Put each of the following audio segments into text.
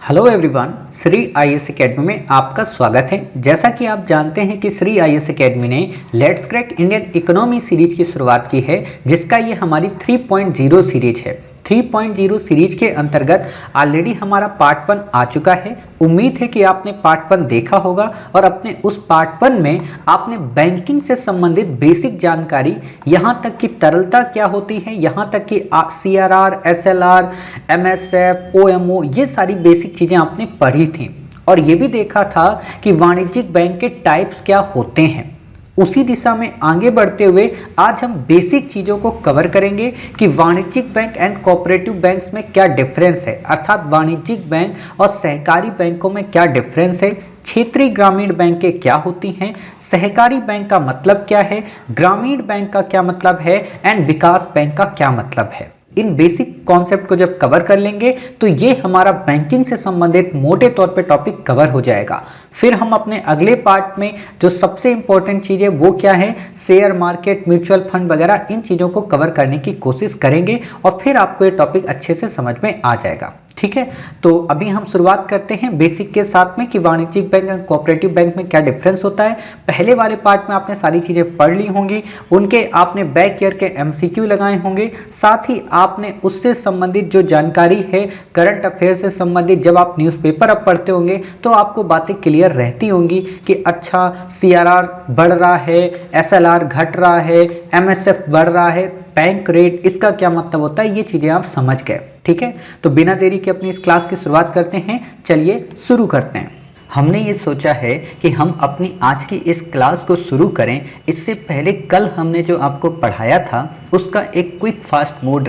Hello everyone, Shri IAS academy में आपका स्वागत है। जैसा कि आप जानते हैं कि श्री आईएएस एकेडमी ने let's crack Indian economy series की शुरुआत की है, जिसका ये हमारी 3.0 सीरीज है। 3.0 सीरीज के अंतर्गत ऑलरेडी हमारा पार्ट 1 आ चुका है। उम्मीद है कि आपने पार्ट 1 देखा होगा और अपने उस पार्ट 1 में आपने बैंकिंग से संबंधित बेसिक जानकारी, यहाँ तक कि तरलता क्या होती है, यहाँ तक कि CRR, SLR, MSF, OMO, ये सारी बेसिक चीज़ें आपने पढ़ी थी। और ये भी देखा था कि वाणिज्यिक बैंक के टाइप्स क्या होते हैं। उसी दिशा में आगे बढ़ते हुए आज हम बेसिक चीज़ों को कवर करेंगे कि वाणिज्यिक बैंक एंड कोऑपरेटिव बैंक्स में क्या डिफरेंस है, अर्थात वाणिज्यिक बैंक और सहकारी बैंकों में क्या डिफरेंस है, क्षेत्रीय ग्रामीण बैंकें क्या होती हैं, सहकारी बैंक का मतलब क्या है, ग्रामीण बैंक का क्या मतलब है एंड विकास बैंक का क्या मतलब है। इन बेसिक कॉन्सेप्ट को जब कवर कर लेंगे तो ये हमारा बैंकिंग से संबंधित मोटे तौर पे टॉपिक कवर हो जाएगा। फिर हम अपने अगले पार्ट में जो सबसे इंपॉर्टेंट चीज़ है वो क्या है, शेयर मार्केट, म्यूचुअल फंड वगैरह, इन चीज़ों को कवर करने की कोशिश करेंगे और फिर आपको ये टॉपिक अच्छे से समझ में आ जाएगा। ठीक है, तो अभी हम शुरुआत करते हैं बेसिक के साथ में कि वाणिज्यिक बैंक और कोऑपरेटिव बैंक में क्या डिफरेंस होता है। पहले वाले पार्ट में आपने सारी चीज़ें पढ़ ली होंगी, उनके आपने बैक ईयर के MCQ लगाए होंगे, साथ ही आपने उससे संबंधित जो जानकारी है करंट अफेयर से संबंधित, जब आप न्यूज़पेपर अब पढ़ते होंगे तो आपको बातें क्लियर रहती होंगी कि अच्छा CRR बढ़ रहा है, SLR घट रहा है, MSF बढ़ रहा है, बैंक रेट, इसका क्या मतलब होता है, ये चीज़ें आप समझ गए। ठीक है, तो बिना देरी के अपनी इस क्लास की शुरुआत करते हैं। चलिए शुरू करते हैं। हमने ये सोचा है कि हम अपनी आज की इस क्लास को शुरू करें, इससे पहले कल हमने जो आपको पढ़ाया था उसका एक क्विक फास्ट मोड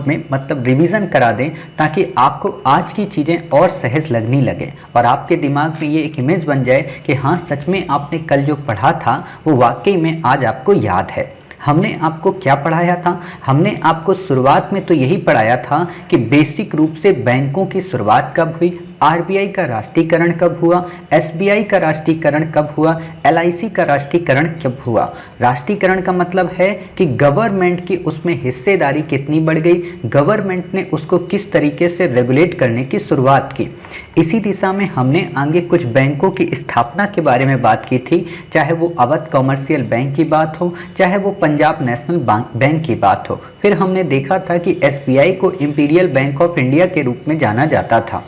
में मतलब रिवीजन करा दें, ताकि आपको आज की चीज़ें और सहज लगने लगे और आपके दिमाग में ये एक इमेज बन जाए कि हाँ, सच में आपने कल जो पढ़ा था वो वाकई में आज आपको याद है। हमने आपको क्या पढ़ाया था? हमने आपको शुरुआत में तो यही पढ़ाया था कि बेसिक रूप से बैंकों की शुरुआत कब हुई, RBI का राष्ट्रीयकरण कब हुआ, SBI का राष्ट्रीयकरण कब हुआ, LIC का राष्ट्रीयकरण कब हुआ। राष्ट्रीयकरण का मतलब है कि गवर्नमेंट की उसमें हिस्सेदारी कितनी बढ़ गई, गवर्नमेंट ने उसको किस तरीके से रेगुलेट करने की शुरुआत की। इसी दिशा में हमने आगे कुछ बैंकों की स्थापना के बारे में बात की थी, चाहे वो अवध कॉमर्शियल बैंक की बात हो, चाहे वो पंजाब नेशनल बैंक की बात हो। फिर हमने देखा था कि SBI को इंपीरियल बैंक ऑफ इंडिया के रूप में जाना जाता था।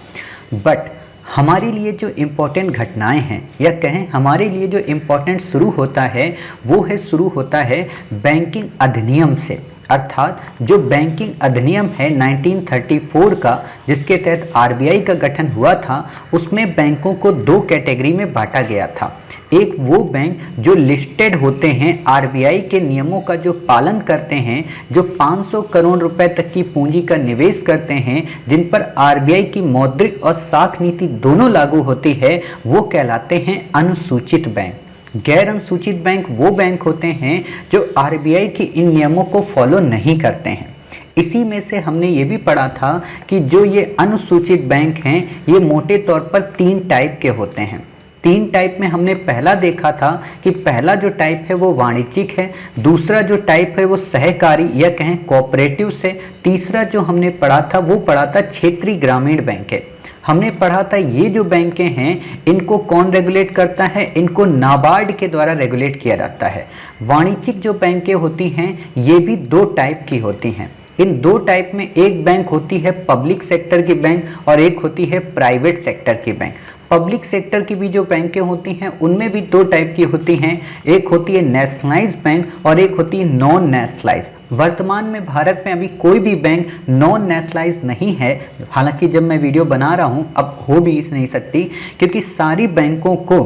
बट हमारे लिए जो इम्पोर्टेंट घटनाएं हैं, या कहें हमारे लिए जो इम्पोर्टेंट शुरू होता है वो शुरू होता है बैंकिंग अधिनियम से। अर्थात जो बैंकिंग अधिनियम है 1934 का, जिसके तहत RBI का गठन हुआ था, उसमें बैंकों को दो कैटेगरी में बांटा गया था। एक वो बैंक जो लिस्टेड होते हैं, RBI के नियमों का जो पालन करते हैं, जो 500 करोड़ रुपए तक की पूंजी का निवेश करते हैं, जिन पर RBI की मौद्रिक और साख नीति दोनों लागू होती है, वो कहलाते हैं अनुसूचित बैंक। गैर अनुसूचित बैंक वो बैंक होते हैं जो RBI की इन नियमों को फॉलो नहीं करते हैं। इसी में से हमने ये भी पढ़ा था कि जो ये अनुसूचित बैंक हैं, ये मोटे तौर पर 3 टाइप के होते हैं। 3 टाइप में हमने पहला देखा था कि पहला जो टाइप है वो वाणिज्यिक है, दूसरा जो टाइप है वो सहकारी या कहें कोऑपरेटिव से, तीसरा जो हमने पढ़ा था वो पढ़ा था क्षेत्रीय ग्रामीण बैंक है। हमने पढ़ा था ये जो बैंकें हैं इनको कौन रेगुलेट करता है, इनको नाबार्ड के द्वारा रेगुलेट किया जाता है। वाणिज्यिक जो बैंकें होती हैं ये भी 2 टाइप की होती हैं। इन 2 टाइप में एक बैंक होती है पब्लिक सेक्टर की बैंक और एक होती है प्राइवेट सेक्टर की बैंक। पब्लिक सेक्टर की भी जो बैंकें होती हैं उनमें भी 2 टाइप की होती हैं, एक होती है नेशनलाइज बैंक और एक होती है नॉन नेशनलाइज। वर्तमान में भारत में अभी कोई भी बैंक नॉन नेशनलाइज नहीं है, हालांकि जब मैं वीडियो बना रहा हूं अब हो भी नहीं सकती, क्योंकि सारी बैंकों को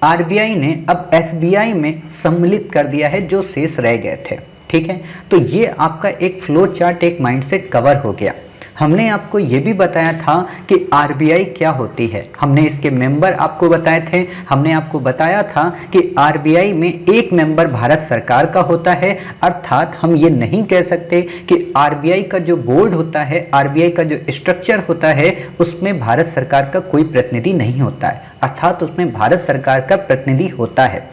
RBI ने अब SBI में सम्मिलित कर दिया है जो शेष रह गए थे। ठीक है, तो ये आपका एक फ्लो चार्ट, एक माइंडसेट कवर हो गया। हमने आपको ये भी बताया था कि RBI क्या होती है, हमने इसके मेंबर आपको बताए थे। हमने आपको बताया था कि RBI में एक मेंबर भारत सरकार का होता है, अर्थात हम ये नहीं कह सकते कि RBI का जो बोर्ड होता है, RBI का जो स्ट्रक्चर होता है, उसमें भारत सरकार का कोई प्रतिनिधि नहीं होता है, अर्थात उसमें भारत सरकार का प्रतिनिधि होता है।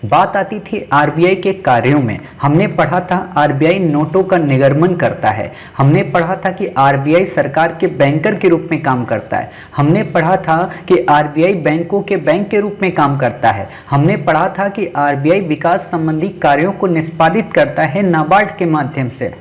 बात आती थी आरबीआई के कार्यों में, हमने पढ़ा था आरबीआई नोटों का निर्गमन करता है, हमने पढ़ा था कि आरबीआई सरकार के बैंकर के रूप में काम करता है, हमने पढ़ा था कि आरबीआई बैंकों के बैंक के रूप में काम करता है, हमने पढ़ा था कि आरबीआई विकास संबंधी कार्यों को निष्पादित करता है नाबार्ड के माध्यम से,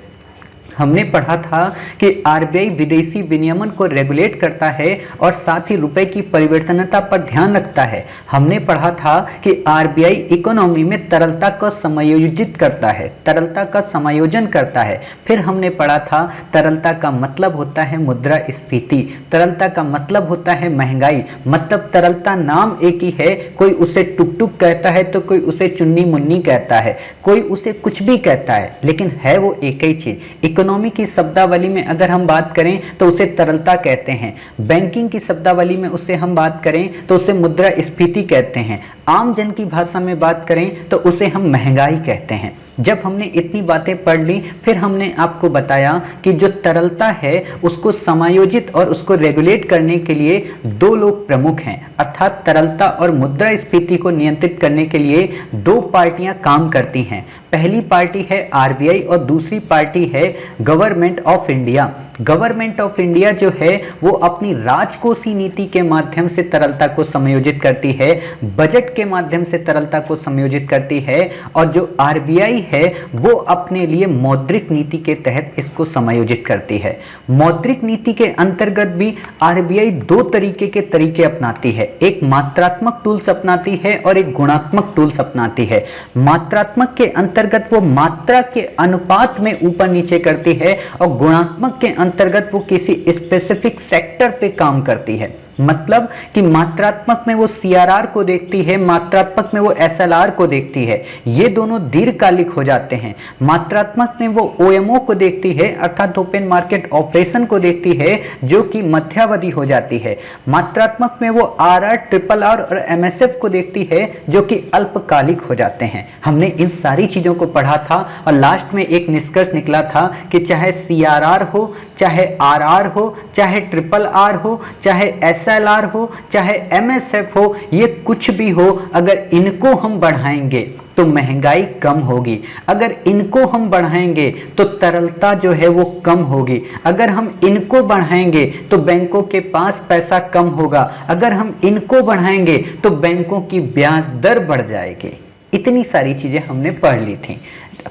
हमने पढ़ा था कि आरबीआई विदेशी विनियमन को रेगुलेट करता है और साथ ही रुपए की परिवर्तनता पर ध्यान रखता है, हमने पढ़ा था कि आरबीआई इकोनॉमी में तरलता को समायोजित करता है, तरलता का समायोजन करता है। फिर हमने पढ़ा था तरलता का मतलब होता है मुद्रास्फीति, तरलता का मतलब होता है महंगाई, मतलब तरलता नाम एक ही है, कोई उसे टुक टुक कहता है तो कोई उसे चुन्नी मुन्नी कहता है, कोई उसे कुछ भी कहता है, लेकिन है वो एक ही चीज। इकोनॉमी की शब्दावली में अगर हम बात करें तो उसे तरलता कहते हैं, बैंकिंग की शब्दावली में उससे हम बात करें तो उसे मुद्रास्फीति कहते हैं, आम जन की भाषा में बात करें तो उसे हम महंगाई कहते हैं। जब हमने इतनी बातें पढ़ ली, फिर हमने आपको बताया कि जो तरलता है उसको समायोजित और उसको रेगुलेट करने के लिए दो लोग प्रमुख हैं, अर्थात तरलता और मुद्रास्फीति को नियंत्रित करने के लिए दो पार्टियां काम करती हैं। पहली पार्टी है आरबीआई और दूसरी पार्टी है government of India. Government of India जो है वो अपनी राजकोषीय नीति के माध्यम से तरलता को समायोजित करती है, बजट के माध्यम से तरलता को समायोजित करती है, और जो आरबीआई है वो अपने लिए मौद्रिक नीति के तहत इसको समायोजित करती है। मौद्रिक नीति के अंतर्गत भी आरबीआई दो तरीके के तरीके अपनाती है, एक मात्रात्मक टूल्स अपनाती है और एक गुणात्मक टूल्स अपनाती है। मात्रात्मक के अंतर्गत वो मात्रा के अनुपात में ऊपर नीचे करती है और गुणात्मक के अंतर्गत वो किसी स्पेसिफिक सेक्टर पे काम करती है। मतलब कि मात्रात्मक में वो सीआरआर को देखती है, मात्रात्मक में वो एसएलआर को देखती है, ये दोनों दीर्घकालिक हो जाते हैं। मात्रात्मक में वो ओएमओ को देखती है अर्थात ओपन मार्केट ऑपरेशन को देखती है जो कि मध्यावधि हो जाती है। मात्रात्मक में वो आरआर, ट्रिपल आर और एमएसएफ को देखती है जो कि अल्पकालिक हो जाते हैं। हमने इन सारी चीजों को पढ़ा था और लास्ट में एक निष्कर्ष निकला था कि चाहे सीआरआर हो, चाहे आरआर हो, चाहे ट्रिपल आर हो, चाहे एसएलआर हो, चाहे एमएसएफ हो, ये कुछ भी हो, अगर इनको हम बढ़ाएंगे तो महंगाई कम होगी, अगर इनको हम बढ़ाएंगे तो तरलता जो है वो कम होगी, अगर हम इनको बढ़ाएंगे तो बैंकों के पास पैसा कम होगा, अगर हम इनको बढ़ाएंगे तो बैंकों की ब्याज दर बढ़ जाएगी। इतनी सारी चीजें हमने पढ़ ली थी।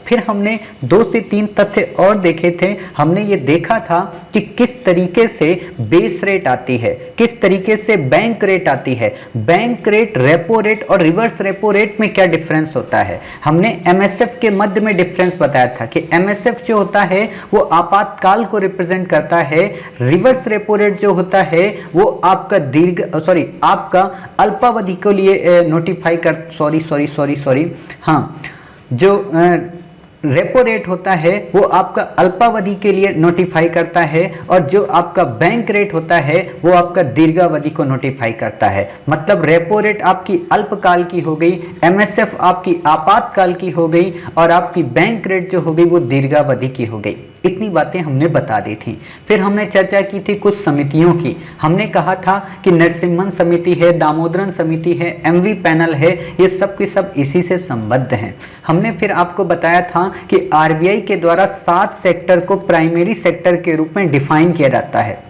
फिर हमने 2 से 3 तथ्य और देखे थे। हमने ये देखा था कि किस तरीके से बेस रेट आती है, किस तरीके से बैंक रेट आती है, बैंक रेट, रेपो रेट और रिवर्स रेपो रेट में क्या डिफरेंस होता है। हमने एमएसएफ के मध्य में डिफरेंस बताया था कि एमएसएफ जो होता है वो आपातकाल को रिप्रेजेंट करता है, रिवर्स रेपो रेट जो होता है वो आपका आपका अल्पावधि के लिए नोटिफाई कर जो रेपो रेट होता है वो आपका अल्पावधि के लिए नोटिफाई करता है, और जो आपका बैंक रेट होता है वो आपका दीर्घावधि को नोटिफाई करता है। मतलब रेपो रेट आपकी अल्पकाल की हो गई, एमएसएफ आपकी आपातकाल की हो गई, और आपकी बैंक रेट जो हो गई वो दीर्घावधि की हो गई। इतनी बातें हमने बता दी थी। फिर हमने चर्चा की थी कुछ समितियों की। हमने कहा था कि नरसिम्हन समिति है, दामोदरन समिति है, एमवी पैनल है, ये सब के सब इसी से संबद्ध हैं। हमने फिर आपको बताया था कि आरबीआई के द्वारा 7 सेक्टर को प्राइमरी सेक्टर के रूप में डिफाइन किया जाता है,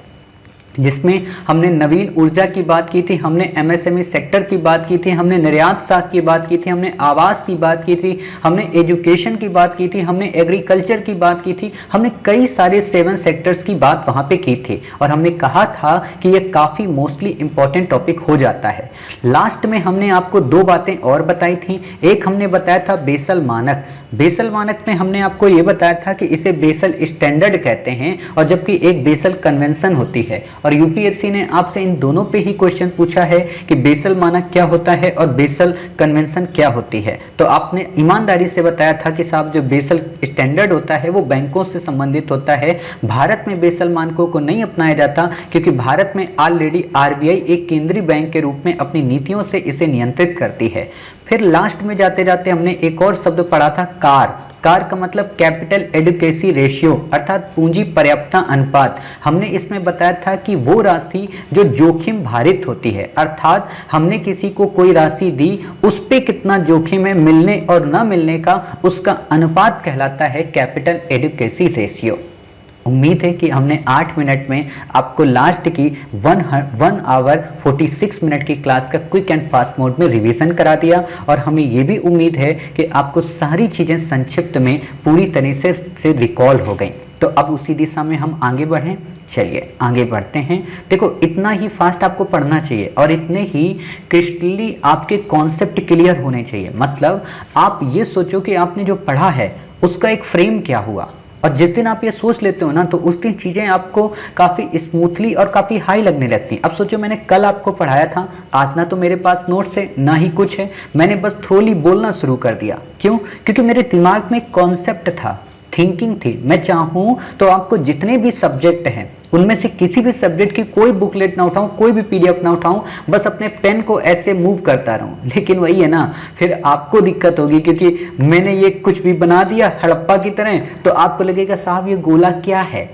जिसमें हमने नवीन ऊर्जा की बात की थी, हमने एमएसएमई सेक्टर की बात की थी, हमने निर्यात साख की बात की थी, हमने आवास की बात की थी, हमने एजुकेशन की बात की थी, हमने एग्रीकल्चर की बात की थी, हमने कई सारे 7 सेक्टर्स की बात वहाँ पे की थी, और हमने कहा था कि ये काफ़ी मोस्टली इंपॉर्टेंट टॉपिक हो जाता है। लास्ट में हमने आपको 2 बातें और बताई थी। एक हमने बताया था बेसल मानक। बेसल मानक में हमने आपको ये बताया था कि इसे बेसल स्टैंडर्ड कहते हैं, और जबकि एक बेसल कन्वेंशन होती है। और यूपीएससी ने आपसे इन दोनों पे ही क्वेश्चन पूछा है कि बेसल मानक क्या होता है और बेसल कन्वेंशन क्या होती है। तो आपने ईमानदारी से बताया था कि साहब जो बेसल स्टैंडर्ड होता है वो बैंकों से संबंधित होता है, भारत में बेसल मानकों को नहीं अपनाया जाता, क्योंकि भारत में ऑलरेडी आरबीआई एक केंद्रीय बैंक के रूप में अपनी नीतियों से इसे नियंत्रित करती है। फिर लास्ट में जाते जाते हमने एक और शब्द पढ़ा था कार। कार का मतलब कैपिटल एडिक्वेसी रेशियो अर्थात पूंजी पर्याप्तता अनुपात। हमने इसमें बताया था कि वो राशि जो जोखिम भारित होती है, अर्थात हमने किसी को कोई राशि दी, उस पे कितना जोखिम है मिलने और न मिलने का, उसका अनुपात कहलाता है कैपिटल एडिक्वेसी रेशियो। उम्मीद है कि हमने 8 मिनट में आपको लास्ट की 1 आवर 46 मिनट की क्लास का क्विक एंड फास्ट मोड में रिवीजन करा दिया, और हमें ये भी उम्मीद है कि आपको सारी चीज़ें संक्षिप्त में पूरी तरह से रिकॉल हो गई। तो अब उसी दिशा में हम आगे बढ़ें। चलिए आगे बढ़ते हैं। देखो, इतना ही फास्ट आपको पढ़ना चाहिए और इतने ही क्रिस्टली आपके कॉन्सेप्ट क्लियर होने चाहिए। मतलब आप ये सोचो कि आपने जो पढ़ा है उसका एक फ्रेम क्या हुआ, और जिस दिन आप ये सोच लेते हो ना, तो उस दिन चीज़ें आपको काफ़ी स्मूथली और काफ़ी हाई लगने लगती हैं। अब सोचो, मैंने कल आपको पढ़ाया था, आज ना तो मेरे पास नोट्स है ना ही कुछ है, मैंने बस थ्रोली बोलना शुरू कर दिया। क्यों? क्योंकि मेरे दिमाग में कॉन्सेप्ट था, थिंकिंग थी। मैं चाहूँ तो आपको जितने भी सब्जेक्ट हैं उनमें से किसी भी सब्जेक्ट की कोई बुकलेट ना उठाऊं, कोई भी पीडीएफ ना उठाऊं, बस अपने पेन को ऐसे मूव करता रहूं। लेकिन वही है ना, फिर आपको दिक्कत होगी, क्योंकि मैंने ये कुछ भी बना दिया हड़प्पा की तरह, तो आपको लगेगा साहब ये गोला क्या है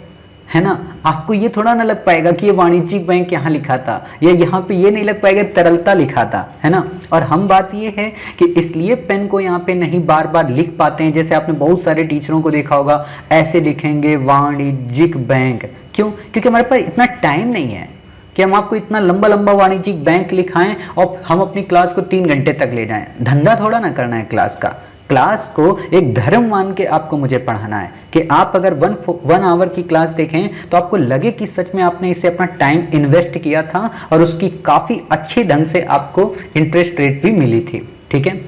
ना। आपको ये थोड़ा ना लग पाएगा कि ये वाणिज्यिक बैंक यहाँ लिखा था, या यहाँ पे ये नहीं लग पाएगा तरलता लिखा था, है ना। और हम बात ये है कि इसलिए पेन को यहाँ पे नहीं बार बार लिख पाते हैं। जैसे आपने बहुत सारे टीचरों को देखा होगा, ऐसे लिखेंगे वाणिज्यिक बैंक। क्यों? क्योंकि हमारे पास इतना टाइम नहीं है कि हम आपको इतना लंबा लंबा वाणिज्यिक बैंक लिखाएं और हम अपनी क्लास को 3 घंटे तक ले जाएं। धंधा थोड़ा ना करना है क्लास का। क्लास को एक धर्म मान के आपको मुझे पढ़ाना है कि आप अगर 1 आवर की क्लास देखें तो आपको लगे कि सच में आपने इसे अपना टाइम इन्वेस्ट किया था और उसकी काफ़ी अच्छे ढंग से आपको इंटरेस्ट रेट भी मिली थी। ठीक है,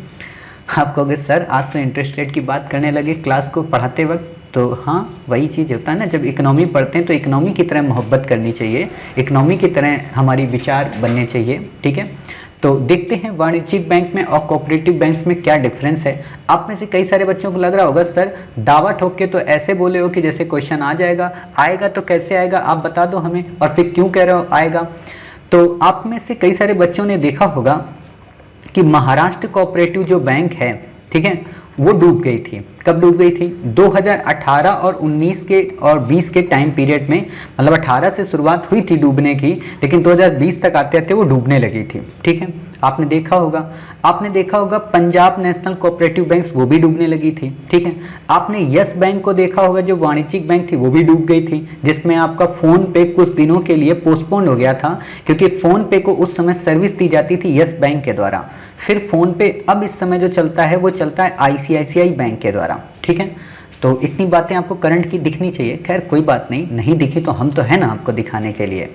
आप कहोगे सर आज तो इंटरेस्ट रेट की बात करने लगे क्लास को पढ़ाते वक्त। तो हाँ, वही चीज़ होता है ना, जब इकोनॉमी पढ़ते हैं तो इकोनॉमी की तरह मोहब्बत करनी चाहिए, इकोनॉमी की तरह हमारी विचार बनने चाहिए। ठीक है, तो देखते हैं वाणिज्यिक बैंक में और कोऑपरेटिव बैंक्स में क्या डिफरेंस है। आप में से कई सारे बच्चों को लग रहा होगा सर दावा ठोक के तो ऐसे बोले हो कि जैसे क्वेश्चन आ जाएगा। आएगा तो कैसे आएगा, आप बता दो हमें, और फिर क्यों कह रहे हो आएगा। तो आप में से कई सारे बच्चों ने देखा होगा कि महाराष्ट्र कोऑपरेटिव जो बैंक है, ठीक है, वो डूब गई थी। कब डूब गई थी? 2018 और 19 के और 20 के टाइम पीरियड में। मतलब 18 से शुरुआत हुई थी डूबने की, लेकिन 2020 तक आते आते वो डूबने लगी थी। ठीक है, आपने देखा होगा पंजाब नेशनल कोऑपरेटिव बैंक्स, वो भी डूबने लगी थी। ठीक है, आपने यस बैंक को देखा होगा, जो वाणिज्यिक बैंक थी वो भी डूब गई थी, जिसमें आपका फोन पे कुछ दिनों के लिए पोस्टपोन हो गया था, क्योंकि फोन पे को उस समय सर्विस दी जाती थी यस बैंक के द्वारा। फिर फोन पे अब इस समय जो चलता है वो चलता है आईसीआईसीआई बैंक के द्वारा। ठीक है, तो इतनी बातें आपको करंट की दिखनी चाहिए। खैर कोई बात नहीं दिखी तो हम तो है ना आपको दिखाने के लिए।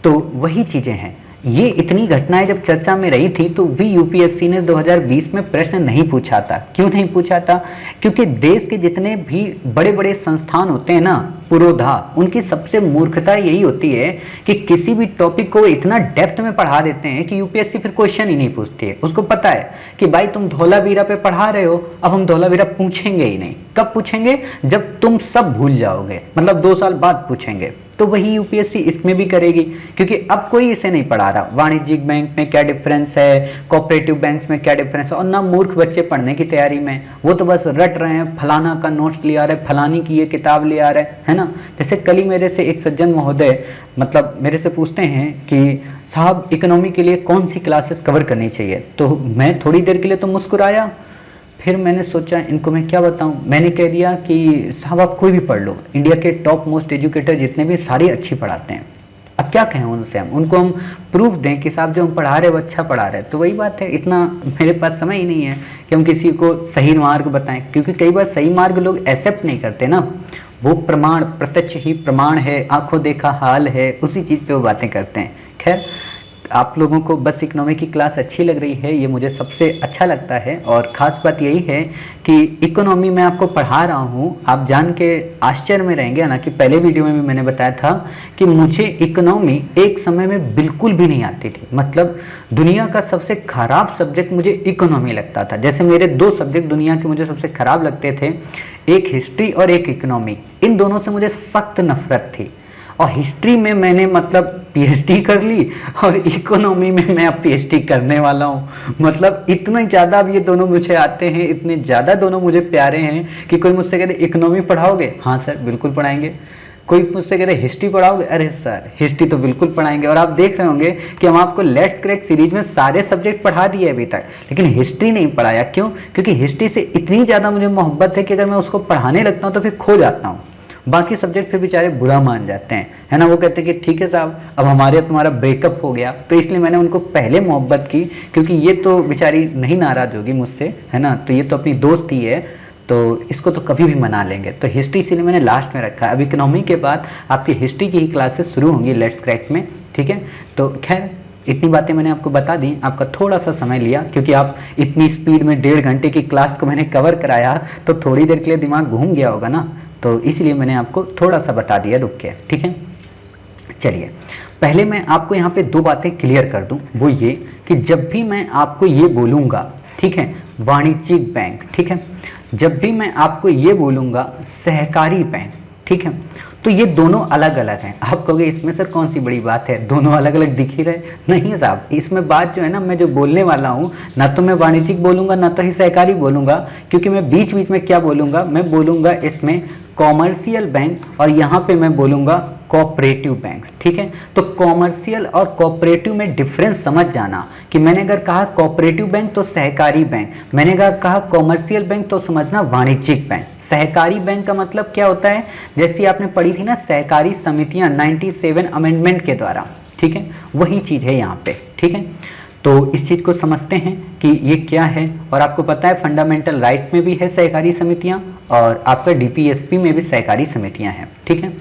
तो वही चीज़ें हैं, ये इतनी घटनाएं जब चर्चा में रही थी तो भी यूपीएससी ने 2020 में प्रश्न नहीं पूछा था। क्यों नहीं पूछा था? क्योंकि देश के जितने भी बड़े बड़े संस्थान होते हैं ना, पुरोधा, उनकी सबसे मूर्खता यही होती है कि किसी भी टॉपिक को इतना डेप्थ में पढ़ा देते हैं कि यूपीएससी फिर क्वेश्चन ही नहीं पूछती है। उसको पता है कि भाई तुम धोलावीरा पे पढ़ा रहे हो, अब हम धोलावीरा पूछेंगे ही नहीं। कब पूछेंगे? जब तुम सब भूल जाओगे, मतलब 2 साल बाद पूछेंगे। तो वही यूपीएससी इसमें भी करेगी, क्योंकि अब कोई इसे नहीं पढ़ा रहा। वाणिज्यिक बैंक में क्या डिफरेंस है, कोऑपरेटिव बैंक्स में क्या डिफरेंस है, और ना मूर्ख बच्चे पढ़ने की तैयारी में, वो तो बस रट रहे हैं, फलाना का नोट्स ले आ रहे, फलानी की ये किताब ले आ रहे है ना। जैसे कल ही मेरे से एक सज्जन महोदय मतलब मेरे से पूछते हैं कि साहब इकोनॉमी के लिए कौन सी क्लासेस कवर करनी चाहिए। तो मैं थोड़ी देर के लिए तो मुस्कुराया, फिर मैंने सोचा इनको मैं क्या बताऊं। मैंने कह दिया कि साहब आप कोई भी पढ़ लो, इंडिया के टॉप मोस्ट एजुकेटर जितने भी सारे अच्छी पढ़ाते हैं। अब क्या कहें उनसे, हम उनको हम प्रूफ दें कि साहब जो हम पढ़ा रहे वो अच्छा पढ़ा रहे। तो वही बात है, इतना मेरे पास समय ही नहीं है कि हम किसी को सही मार्ग बताएं, क्योंकि कई बार सही मार्ग लोग एक्सेप्ट नहीं करते ना। वो प्रमाण, प्रत्यक्ष ही प्रमाण है, आंखों देखा हाल है, उसी चीज़ पे वो बातें करते हैं। खैर, आप लोगों को बस इकोनॉमी की क्लास अच्छी लग रही है, ये मुझे सबसे अच्छा लगता है। और ख़ास बात यही है कि इकोनॉमी मैं आपको पढ़ा रहा हूँ, आप जान के आश्चर्य में रहेंगे ना कि पहले वीडियो में भी मैंने बताया था कि मुझे इकोनॉमी एक समय में बिल्कुल भी नहीं आती थी। मतलब दुनिया का सबसे खराब सब्जेक्ट मुझे इकोनॉमी लगता था। जैसे मेरे 2 सब्जेक्ट दुनिया के मुझे सबसे खराब लगते थे, एक हिस्ट्री और एक इकोनॉमी। इन दोनों से मुझे सख्त नफरत थी। और हिस्ट्री में मैंने मतलब पीएचडी कर ली और इकोनॉमी में मैं अब पीएचडी करने वाला हूँ। मतलब इतना ज़्यादा अब ये दोनों मुझे आते हैं, इतने ज़्यादा दोनों मुझे प्यारे हैं कि कोई मुझसे कहते इकोनॉमी पढ़ाओगे, हाँ सर बिल्कुल पढ़ाएंगे। कोई मुझसे कह रहे हिस्ट्री पढ़ाओगे, अरे सर हिस्ट्री तो बिल्कुल पढ़ाएंगे। और आप देख रहे होंगे कि हम आपको लेट्स क्रैक सीरीज में सारे सब्जेक्ट पढ़ा दिए अभी तक, लेकिन हिस्ट्री नहीं पढ़ाया। क्यों? क्योंकि हिस्ट्री से इतनी ज़्यादा मुझे मोहब्बत है कि अगर मैं उसको पढ़ाने लगता हूँ तो फिर खो जाता हूँ। बाकी सब्जेक्ट फिर बेचारे बुरा मान जाते हैं, है ना। वो कहते हैं कि ठीक है साहब अब हमारे तुम्हारा ब्रेकअप हो गया, तो इसलिए मैंने उनको पहले मोहब्बत की, क्योंकि ये तो बेचारी नहीं नाराज़ होगी मुझसे, है ना, तो ये तो अपनी दोस्त ही है, तो इसको तो कभी भी मना लेंगे। तो हिस्ट्री इसीलिए मैंने लास्ट में रखा है। अब इकोनॉमी के बाद आपकी हिस्ट्री की ही क्लासेस शुरू होंगी लेट्स क्रैक में, ठीक है। तो खैर इतनी बातें मैंने आपको बता दी, आपका थोड़ा सा समय लिया क्योंकि आप इतनी स्पीड में 1.5 घंटे की क्लास को मैंने कवर कराया, तो थोड़ी देर के लिए दिमाग घूम गया होगा ना, तो इसलिए मैंने आपको थोड़ा सा बता दिया रुक के, ठीक है। चलिए पहले मैं आपको यहाँ पे 2 बातें क्लियर कर दूँ, वो ये कि जब भी मैं आपको ये बोलूँगा, ठीक है, वाणिज्यिक बैंक, ठीक है, जब भी मैं आपको ये बोलूँगा सहकारी बैंक, ठीक है, तो ये दोनों अलग अलग हैं। आप कहोगे इसमें सर कौन सी बड़ी बात है, दोनों अलग अलग दिख ही रहे। नहीं साहब, इसमें बात जो है ना, मैं जो बोलने वाला हूँ, ना तो मैं वाणिज्यिक बोलूँगा ना तो ही सहकारी बोलूँगा, क्योंकि मैं बीच बीच में क्या बोलूँगा, मैं बोलूँगा इसमें कॉमर्शियल बैंक और यहाँ पे मैं बोलूँगा कोऑपरेटिव बैंक्स, ठीक है। तो कॉमर्शियल और कोऑपरेटिव में डिफरेंस समझ जाना कि मैंने अगर कहा कोऑपरेटिव बैंक तो सहकारी बैंक, मैंने अगर कहा कॉमर्शियल बैंक तो समझना वाणिज्यिक बैंक। सहकारी बैंक का मतलब क्या होता है, जैसी आपने पढ़ी थी ना सहकारी समितियां 97 अमेंडमेंट के द्वारा, ठीक है, वही चीज़ है यहाँ पे, ठीक है। तो इस चीज़ को समझते हैं कि ये क्या है, और आपको पता है फंडामेंटल राइट में भी है सहकारी समितियाँ और आपका डीपीएसपी में भी सहकारी समितियाँ हैं, ठीक है।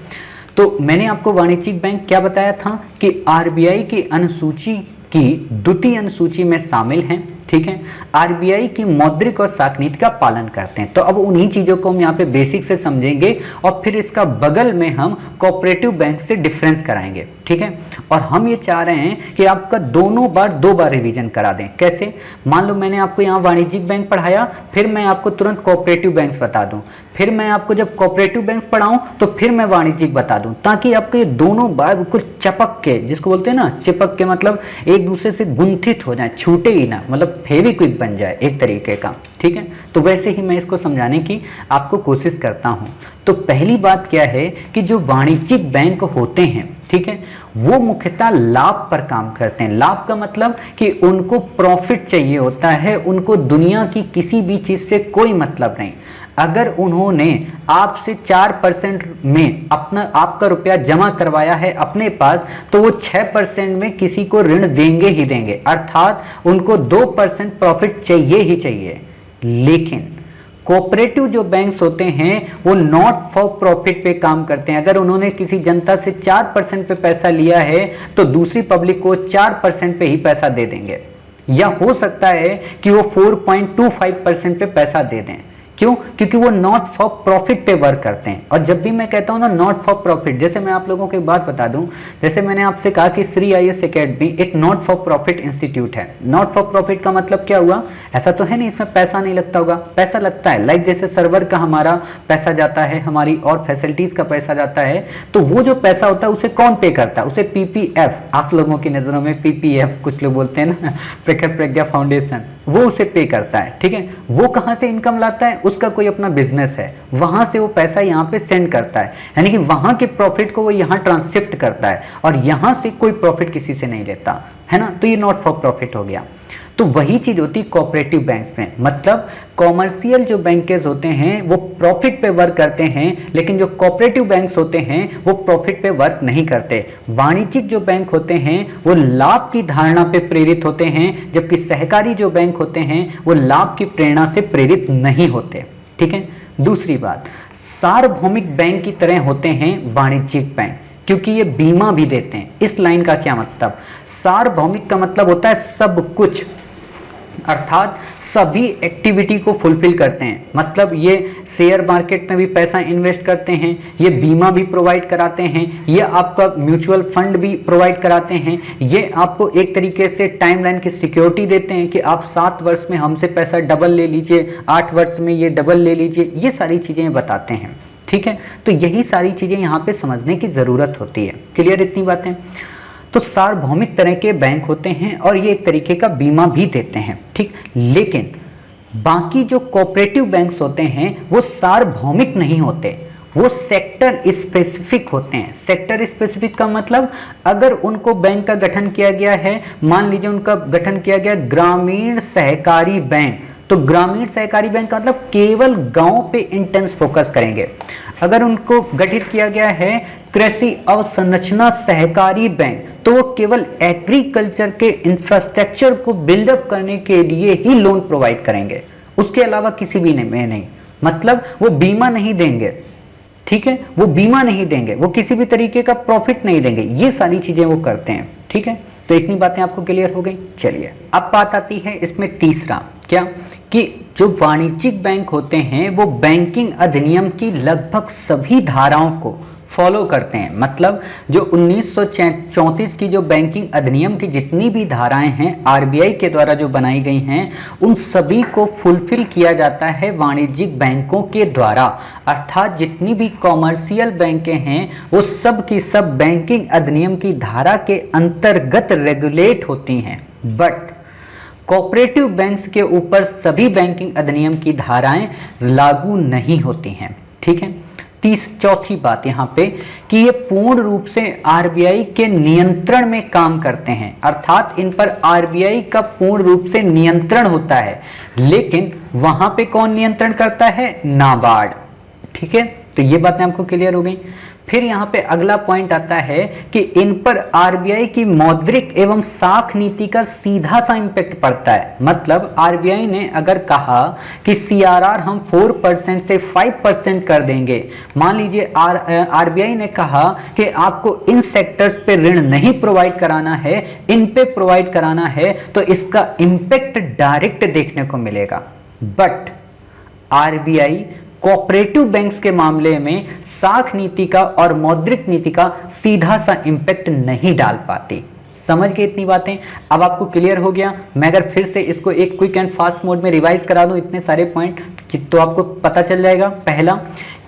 तो मैंने आपको वाणिज्यिक बैंक क्या बताया था कि आरबीआई की अनुसूची की द्वितीय अनुसूची में शामिल हैं, ठीक है, आरबीआई की मौद्रिक और साख नीति का पालन करते हैं। तो अब उन्हीं चीज़ों को हम यहाँ पे बेसिक से समझेंगे और फिर इसका बगल में हम कोऑपरेटिव बैंक से डिफरेंस कराएंगे, ठीक है। और हम ये चाह रहे हैं कि आपका दोनों बार 2 बार रिवीजन करा दें। कैसे? मान लो मैंने आपको यहाँ वाणिज्यिक बैंक पढ़ाया, फिर मैं आपको तुरंत कोऑपरेटिव बैंक्स बता दूँ, फिर मैं आपको जब कोऑपरेटिव बैंक्स पढ़ाऊँ तो फिर मैं वाणिज्यिक बता दूँ, ताकि आपके ये दोनों बार बिल्कुल चपक के, जिसको बोलते हैं ना चिपक के, मतलब एक दूसरे से गुंथित हो जाए, छूटे ही ना, मतलब फेविक्विक बन जाए एक तरीके का, ठीक है। तो वैसे ही मैं इसको समझाने की आपको कोशिश करता हूँ। तो पहली बात क्या है कि जो वाणिज्यिक बैंक होते हैं, ठीक है, वो मुख्यतः लाभ पर काम करते हैं। लाभ का मतलब कि उनको प्रॉफिट चाहिए होता है, उनको दुनिया की किसी भी चीज़ से कोई मतलब नहीं। अगर उन्होंने आपसे 4% में अपना आपका रुपया जमा करवाया है अपने पास, तो वो 6% में किसी को ऋण देंगे ही देंगे, अर्थात उनको 2% प्रॉफिट चाहिए ही चाहिए। लेकिन कोऑपरेटिव जो बैंक्स होते हैं वो नॉट फॉर प्रॉफिट पे काम करते हैं। अगर उन्होंने किसी जनता से 4% पे पैसा लिया है तो दूसरी पब्लिक को 4% पे ही पैसा दे देंगे, या हो सकता है कि वो 4.25% पे पैसा दे दें। क्यों? क्योंकि वो नॉट फॉर प्रॉफिट पे वर्क करते हैं। और जब भी मैं कहता हूँ ना नॉट फॉर प्रॉफिट, जैसे मैं आप लोगों को एक बात बता दूं, जैसे मैंने आपसे कहा कि श्री आईएएस एकेडमी एक नॉट फॉर प्रॉफिट इंस्टीट्यूट है। नॉट फॉर प्रॉफिट का मतलब क्या हुआ? ऐसा तो है नहीं इसमें पैसा नहीं लगता होगा, पैसा लगता है। लाइक जैसे सर्वर का हमारा पैसा जाता है, हमारी और फैसिलिटीज का पैसा जाता है, तो वो जो पैसा होता है उसे कौन पे करता है? उसे पीपीएफ, आप लोगों की नजरों में पीपीएफ कुछ लोग बोलते हैं ना, प्रखर प्रज्ञा फाउंडेशन, वो उसे पे करता है, ठीक है। वो कहाँ से इनकम लाता है? उसका कोई अपना बिजनेस है, वहां से वो पैसा यहाँ पे सेंड करता है, यानी कि वहां के प्रॉफिट को वो यहाँ ट्रांसशिफ्ट करता है और यहाँ से कोई प्रॉफिट किसी से नहीं लेता, है ना। तो ये नॉट फॉर प्रॉफिट हो गया। तो वही चीज होती कोऑपरेटिव बैंक्स में, मतलब कॉमर्शियल जो बैंकेज होते हैं वो प्रॉफिट पे वर्क करते हैं, लेकिन जो कोऑपरेटिव बैंक्स होते हैं वो प्रॉफिट पे वर्क नहीं करते। वाणिज्यिक जो बैंक होते हैं वो लाभ की धारणा पे प्रेरित होते हैं, जबकि सहकारी जो बैंक होते हैं वो लाभ की प्रेरणा से प्रेरित नहीं होते, ठीक है। दूसरी बात, सार्वभौमिक बैंक की तरह होते हैं वाणिज्यिक बैंक, क्योंकि ये बीमा भी देते हैं। इस लाइन का क्या मतलब? सार्वभौमिक का मतलब होता है सब कुछ, अर्थात सभी एक्टिविटी को फुलफिल करते हैं। मतलब ये शेयर मार्केट में भी पैसा इन्वेस्ट करते हैं, ये बीमा भी प्रोवाइड कराते हैं, ये आपका म्यूचुअल फंड भी प्रोवाइड कराते हैं, ये आपको एक तरीके से टाइमलाइन की सिक्योरिटी देते हैं कि आप 7 वर्ष में हमसे पैसा डबल ले लीजिए, 8 वर्ष में ये डबल ले लीजिए, ये सारी चीज़ें बताते हैं, ठीक है। तो यही सारी चीज़ें यहाँ पे समझने की ज़रूरत होती है। क्लियर इतनी बातें? तो सार्वभौमिक तरह के बैंक होते हैं और ये एक तरीके का बीमा भी देते हैं, ठीक। लेकिन बाकी जो कोऑपरेटिव बैंक्स होते हैं वो सार्वभौमिक नहीं होते, वो सेक्टर स्पेसिफिक होते हैं। सेक्टर स्पेसिफिक का मतलब अगर उनको बैंक का गठन किया गया है, मान लीजिए उनका गठन किया गया ग्रामीण सहकारी बैंक, तो ग्रामीण सहकारी बैंक का मतलब केवल गांव पे इंटेंस फोकस करेंगे। अगर उनको गठित किया गया है कृषि अवसंरचना सहकारी बैंक, तो वो केवल एग्रीकल्चर के इंफ्रास्ट्रक्चर को बिल्डअप करने के लिए ही लोन प्रोवाइड करेंगे, उसके अलावा किसी भी में नहीं। मतलब वो बीमा नहीं देंगे, ठीक है, वो बीमा नहीं देंगे, वो किसी भी तरीके का प्रॉफिट नहीं देंगे, ये सारी चीजें वो करते हैं, ठीक है। तो इतनी बातें आपको क्लियर हो गई। चलिए अब बात आती है इसमें तीसरा, क्या कि जो वाणिज्यिक बैंक होते हैं वो बैंकिंग अधिनियम की लगभग सभी धाराओं को फॉलो करते हैं। मतलब जो 1934 की जो बैंकिंग अधिनियम की जितनी भी धाराएं हैं आरबीआई के द्वारा जो बनाई गई हैं, उन सभी को फुलफिल किया जाता है वाणिज्यिक बैंकों के द्वारा। अर्थात जितनी भी कॉमर्शियल बैंकें हैं वो सब की सब बैंकिंग अधिनियम की धारा के अंतर्गत रेगुलेट होती हैं। बट कोऑपरेटिव बैंक्स के ऊपर सभी बैंकिंग अधिनियम की धाराएं लागू नहीं होती हैं, ठीक है। चौथी बात यहाँ पे कि ये पूर्ण रूप से आरबीआई के नियंत्रण में काम करते हैं, अर्थात इन पर आरबीआई का पूर्ण रूप से नियंत्रण होता है। लेकिन वहां पे कौन नियंत्रण करता है? नाबार्ड, ठीक है। तो ये बातें आपको क्लियर हो गई। फिर यहाँ पे अगला पॉइंट आता है कि इन पर आरबीआई की मौद्रिक एवं साख नीति का सीधा सा इंपैक्ट पड़ता है। मतलब आरबीआई ने अगर कहा कि सीआरआर हम 4% से 5% कर देंगे, मान लीजिए आरबीआई ने कहा कि आपको इन सेक्टर्स पे ऋण नहीं प्रोवाइड कराना है, इन पे प्रोवाइड कराना है, तो इसका इंपैक्ट डायरेक्ट देखने को मिलेगा। बट आरबीआई कोऑपरेटिव बैंक्स के मामले में साख नीति का और मौद्रिक नीति का सीधा सा इंपैक्ट नहीं डाल पाती। समझ गए इतनी बातें? अब आपको क्लियर हो गया। मैं अगर फिर से इसको एक क्विक एंड फास्ट मोड में रिवाइज करा दूं इतने सारे पॉइंट तो आपको पता चल जाएगा। पहला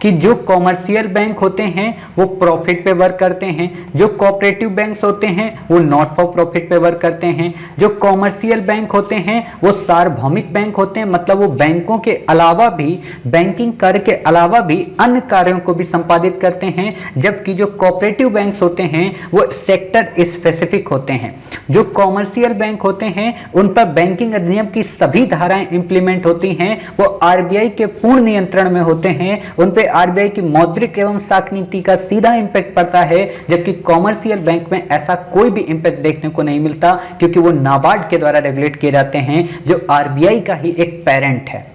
कि जो कॉमर्शियल बैंक होते हैं वो प्रॉफिट पे वर्क करते हैं, जो कोऑपरेटिव बैंक्स होते हैं वो नॉट फॉर प्रॉफिट पे वर्क करते हैं, जो कॉमर्शियल बैंक होते हैं वो सार्वभौमिक बैंक होते हैं, मतलब वो बैंकों के अलावा भी, बैंकिंग कार्य के अलावा भी अन्य कार्यों को भी संपादित करते हैं, जबकि जो कोऑपरेटिव बैंक्स होते हैं वो सेक्टर स्पेसिफिक होते हैं। जो कॉमर्शियल बैंक होते हैं उन पर बैंकिंग अधिनियम की सभी धाराएं इंप्लीमेंट होती हैं, वो आरबीआई के पूर्ण नियंत्रण में होते हैं, उन पे आरबीआई की मौद्रिक एवं साख नीति का सीधा इंपैक्ट पड़ता है, जबकि कॉमर्शियल बैंक में ऐसा कोई भी इंपैक्ट देखने को नहीं मिलता, क्योंकि वो नाबार्ड के द्वारा रेगुलेट किए जाते हैं, जो आरबीआई का ही एक पेरेंट है।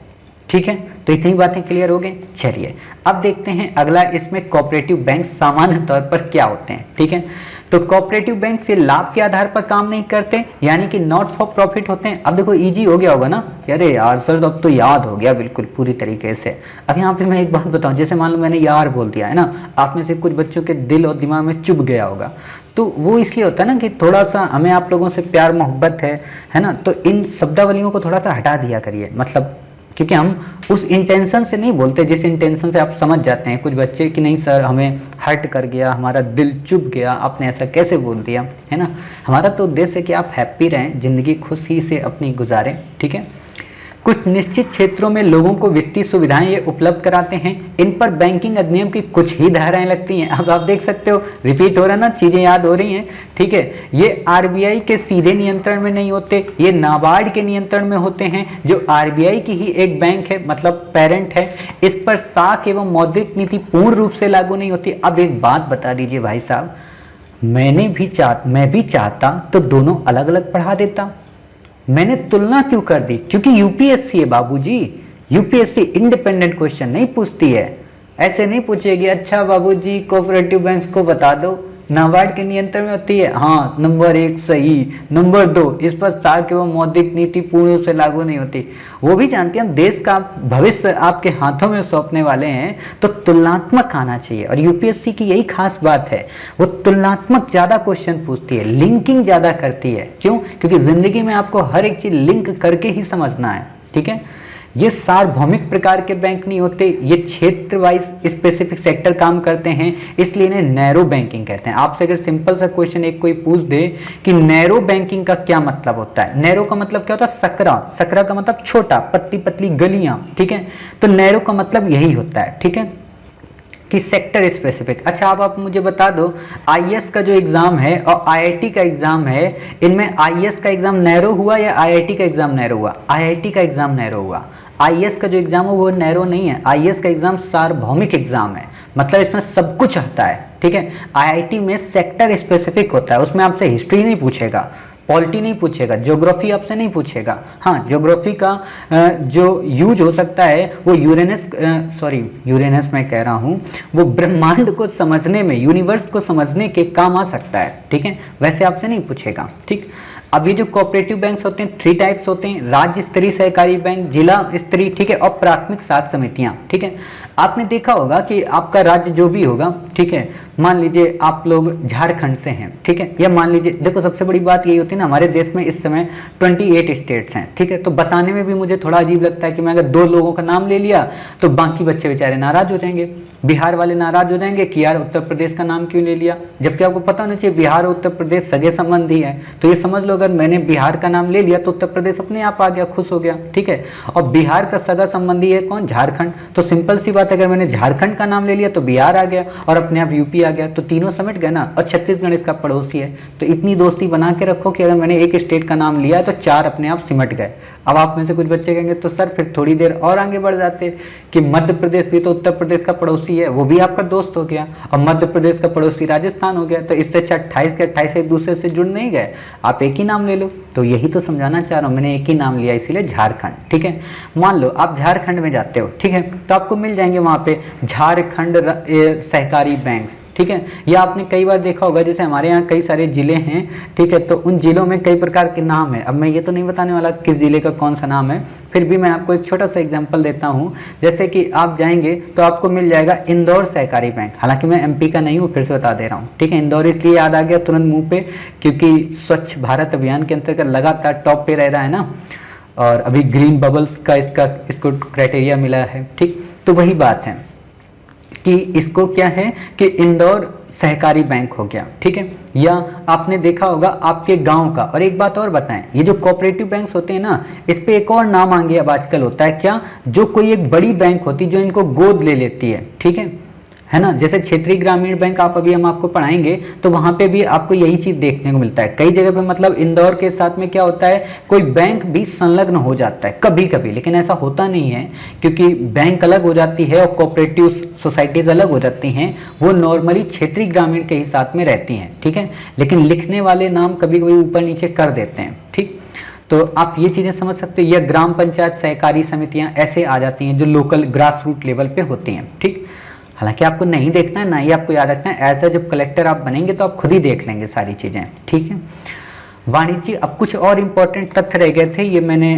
ठीक है, तो इतनी बातें क्लियर हो गई। चलिए अब देखते हैं अगला, इसमें कोऑपरेटिव बैंक सामान्य तौर पर क्या होते हैं। ठीक है, तो कोऑपरेटिव बैंक से लाभ के आधार पर काम नहीं करते, यानी कि नॉट फॉर प्रॉफिट होते हैं। अब देखो इजी हो गया होगा ना, अरे यार सर अब तो याद हो गया बिल्कुल पूरी तरीके से। अब यहाँ पे मैं एक बात बताऊं, जैसे मान लो मैंने यार बोल दिया है ना, आप में से कुछ बच्चों के दिल और दिमाग में चुभ गया होगा, तो वो इसलिए होता है ना कि थोड़ा सा हमें आप लोगों से प्यार मोहब्बत है ना, तो इन शब्दावलियों को थोड़ा सा हटा दिया करिए। मतलब क्योंकि हम उस इंटेंशन से नहीं बोलते जिस इंटेंशन से आप समझ जाते हैं कुछ बच्चे कि नहीं सर हमें हर्ट कर गया, हमारा दिल चुभ गया, आपने ऐसा कैसे बोल दिया, है ना। हमारा तो उद्देश्य है कि आप हैप्पी रहें, जिंदगी खुशी से अपनी गुजारें। ठीक है, कुछ निश्चित क्षेत्रों में लोगों को वित्तीय सुविधाएं ये उपलब्ध कराते हैं, इन पर बैंकिंग अधिनियम की कुछ ही धाराएं लगती हैं। अब आप देख सकते हो रिपीट हो रहा है ना, चीजें याद हो रही हैं। ठीक है, ये आरबीआई के सीधे नियंत्रण में नहीं होते, ये नाबार्ड के नियंत्रण में होते हैं, जो आरबीआई की ही एक बैंक है, मतलब पेरेंट है। इस पर साख एवं मौद्रिक नीति पूर्ण रूप से लागू नहीं होती। अब एक बात बता दीजिए भाई साहब, मैं भी चाहता तो दोनों अलग अलग पढ़ा देता, मैंने तुलना क्यों कर दी? क्योंकि यूपीएससी है बाबूजी, यूपीएससी इंडिपेंडेंट क्वेश्चन नहीं पूछती है। ऐसे नहीं पूछेगी अच्छा बाबूजी कोऑपरेटिव बैंक्स को बता दो, नाबार्ड के नियंत्रण में होती है, हाँ नंबर 1 सही, नंबर 2 इस पर साख एवं मौद्रिक नीति पूर्ण रूप से लागू नहीं होती। वो भी जानती हैं हम देश का भविष्य आपके हाथों में सौंपने वाले हैं, तो तुलनात्मक आना चाहिए। और यूपीएससी की यही खास बात है, वो तुलनात्मक ज्यादा क्वेश्चन पूछती है, लिंकिंग ज्यादा करती है। क्यों? क्योंकि जिंदगी में आपको हर एक चीज लिंक करके ही समझना है। ठीक है, ये सार्वभौमिक प्रकार के बैंक नहीं होते, ये क्षेत्र वाइज स्पेसिफिक सेक्टर काम करते हैं, इसलिए इन्हें नैरो बैंकिंग कहते हैं। आपसे अगर सिंपल सा क्वेश्चन एक कोई पूछ दे कि नैरो बैंकिंग का क्या मतलब होता है, नैरो का मतलब क्या होता है, सकरा, सकरा का मतलब छोटा, पतली पतली गलियां, ठीक है, तो नैरो का मतलब यही होता है, ठीक है, कि सेक्टर स्पेसिफिक। अच्छा अब आप मुझे बता दो, आईएएस का जो एग्जाम है और आईआईटी का एग्जाम है, इनमें आईएएस का एग्जाम नैरो हुआ या आईआईटी का एग्जाम नैरो हुआ? आईआईटी का एग्जाम नैरो हुआ। आईएएस का जो एग्जाम है वो नैरो नहीं है, आईएएस का एग्जाम सार्वभौमिक एग्जाम है, मतलब इसमें सब कुछ आता है, ठीक है। आईआईटी में सेक्टर स्पेसिफिक होता है, उसमें आपसे हिस्ट्री नहीं पूछेगा, पॉलिटी नहीं पूछेगा, ज्योग्राफी आपसे नहीं पूछेगा। हाँ, ज्योग्राफी का जो यूज हो सकता है वो यूरेनस मैं कह रहा हूँ, वो ब्रह्मांड को समझने में, यूनिवर्स को समझने के काम आ सकता है, ठीक है, वैसे आपसे नहीं पूछेगा, ठीक। अब ये जो कोऑपरेटिव बैंक्स होते हैं 3 टाइप्स होते हैं, राज्य स्तरीय सहकारी बैंक, जिला स्तरीय, ठीक है, और प्राथमिक साख समितियां, ठीक है। आपने देखा होगा कि आपका राज्य जो भी होगा, ठीक है, मान लीजिए आप लोग झारखंड से हैं, ठीक है, या मान लीजिए, देखो सबसे बड़ी बात यही होती है ना, हमारे देश में इस समय 28 स्टेट्स हैं, ठीक है, तो बताने में भी मुझे थोड़ा अजीब लगता है कि मैं अगर 2 लोगों का नाम ले लिया तो बाकी बच्चे बेचारे नाराज हो जाएंगे, बिहार वाले नाराज हो जाएंगे कि यार उत्तर प्रदेश का नाम क्यों ले लिया, जबकि आपको पता होना चाहिए बिहार और उत्तर प्रदेश सगे संबंधी है। तो ये समझ लो अगर मैंने बिहार का नाम ले लिया तो उत्तर प्रदेश अपने आप आ गया, खुश हो गया, ठीक है, और बिहार का सगा संबंधी है कौन? झारखंड। तो सिंपल सी बात है, अगर मैंने झारखंड का नाम ले लिया तो बिहार आ गया और अपने आप यूपी आ गया, तो तीनों समेट गए ना, और छत्तीसगढ़ इसका पड़ोसी है। तो इतनी दोस्ती बना के रखो कि अगर मैंने एक स्टेट का नाम लिया तो 4 अपने आप सिमट गए। अब आप में से कुछ बच्चे कहेंगे तो सर फिर थोड़ी देर और आगे बढ़ जाते कि मध्य प्रदेश भी तो उत्तर प्रदेश का पड़ोसी है, वो भी आपका दोस्त हो गया, और मध्य प्रदेश का पड़ोसी राजस्थान हो गया, तो इससे 28 के 28 एक दूसरे से जुड़ नहीं गए, आप एक ही नाम ले लो। तो यही तो समझाना चाह रहा हूँ, मैंने एक ही नाम लिया इसीलिए झारखंड, ठीक है। मान लो आप झारखंड में जाते हो, ठीक है, तो आपको मिल जाएंगे वहाँ पे झारखंड सहकारी बैंक्स, ठीक है। या आपने कई बार देखा होगा, जैसे हमारे यहाँ कई सारे जिले हैं, ठीक है, तो उन जिलों में कई प्रकार के नाम है। अब मैं ये तो नहीं बताने वाला किस जिले का कौन सा नाम है, फिर भी मैं आपको एक छोटा सा एग्जांपल देता हूँ। जैसे कि आप जाएंगे तो आपको मिल जाएगा इंदौर सहकारी बैंक, हालांकि मैं एमपी का नहीं हूँ, फिर से बता दे रहा हूँ, ठीक है। इंदौर इसलिए याद आ गया तुरंत मुँह पे, क्योंकि स्वच्छ भारत अभियान के अंतर्गत लगातार टॉप पे रह रहा है ना, और अभी ग्रीन बबल्स का इसको क्राइटेरिया मिला है, ठीक। तो वही बात है कि इसको क्या है कि इंदौर सहकारी बैंक हो गया, ठीक है। या आपने देखा होगा आपके गांव का। और एक बात और बताएं, ये जो कोऑपरेटिव बैंक्स होते हैं ना, इस पे एक और नाम आगे अब आजकल होता है क्या, जो कोई एक बड़ी बैंक होती है जो इनको गोद ले लेती है, ठीक है ना। जैसे क्षेत्रीय ग्रामीण बैंक आप अभी हम आपको पढ़ाएंगे तो वहां पे भी आपको यही चीज देखने को मिलता है कई जगह पे। मतलब इंदौर के साथ में क्या होता है, कोई बैंक भी संलग्न हो जाता है कभी कभी, लेकिन ऐसा होता नहीं है, क्योंकि बैंक अलग हो जाती है और कोऑपरेटिव सोसाइटीज अलग हो जाती हैं, वो नॉर्मली क्षेत्रीय ग्रामीण के ही साथ में रहती हैं, ठीक है। लेकिन लिखने वाले नाम कभी कभी ऊपर नीचे कर देते हैं, ठीक। तो आप ये चीजें समझ सकते हो। या ग्राम पंचायत सहकारी समितियां ऐसे आ जाती हैं जो लोकल ग्रास रूट लेवल पे होती हैं, ठीक। हालांकि आपको नहीं देखना है, ना ही आपको याद रखना है, ऐसा जब कलेक्टर आप बनेंगे तो आप खुद ही देख लेंगे सारी चीजें, ठीक है। वाणिज्य, अब कुछ और इम्पोर्टेंट तथ्य रह गए थे, ये मैंने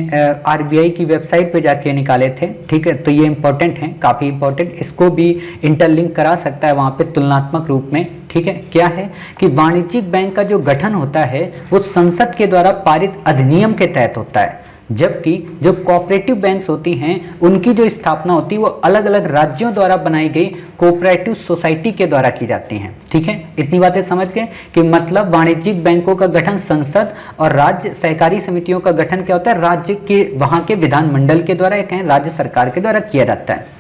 आरबीआई की वेबसाइट पे जाके निकाले थे, ठीक है। तो ये इंपॉर्टेंट हैं, काफ़ी इंपॉर्टेंट, इसको भी इंटरलिंक करा सकता है वहाँ पे तुलनात्मक रूप में, ठीक है। क्या है कि वाणिज्यिक बैंक का जो गठन होता है वो संसद के द्वारा पारित अधिनियम के तहत होता है, जबकि जो कोऑपरेटिव बैंक्स होती हैं उनकी जो स्थापना होती है वो अलग अलग राज्यों द्वारा बनाई गई कोऑपरेटिव सोसाइटी के द्वारा की जाती हैं, ठीक है। इतनी बातें समझ गए कि मतलब वाणिज्यिक बैंकों का गठन संसद और राज्य सहकारी समितियों का गठन क्या होता है, राज्य के वहां के विधानमंडल के द्वारा या कहें राज्य सरकार के द्वारा किया जाता है।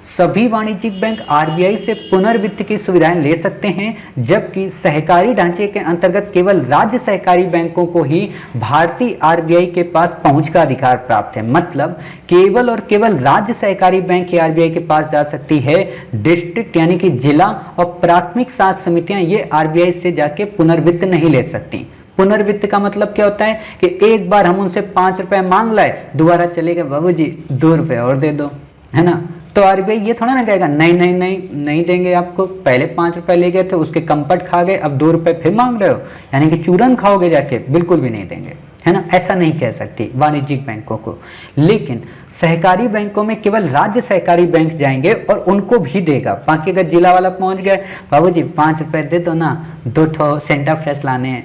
सभी वाणिज्यिक बैंक आरबीआई से पुनर्वित्त की सुविधाएं ले सकते हैं, जबकि सहकारी ढांचे के अंतर्गत केवल राज्य सहकारी बैंकों को ही भारतीय आरबीआई के पास पहुंच का अधिकार प्राप्त है। मतलब केवल और केवल राज्य सहकारी बैंक ही आरबीआई के पास जा सकती है, डिस्ट्रिक्ट यानी कि जिला और प्राथमिक साख समितियां ये आरबीआई से जाके पुनर्वित्त नहीं ले सकती। पुनर्वित्त का मतलब क्या होता है कि एक बार हम उनसे 5 रुपए मांग लाए, दोबारा चले गए बाबूजी 2 रुपए और दे दो, है ना। तो आरबीआई ये थोड़ा ना कहेगा नहीं नहीं नहीं नहीं देंगे आपको, पहले 5 रुपए ले गए थे उसके कंपट खा गए, अब 2 रुपए फिर मांग रहे हो, यानी कि चूरन खाओगे जाके, बिल्कुल भी नहीं देंगे, है ना। ऐसा नहीं कह सकती वाणिज्यिक बैंकों को। लेकिन सहकारी बैंकों में केवल राज्य सहकारी बैंक जाएंगे और उनको भी देगा। बाकी अगर जिला वाला पहुंच गए, बाबूजी 5 रुपए दे दो ना, 2 ठो सेंटा फ्रेश लाने हैं,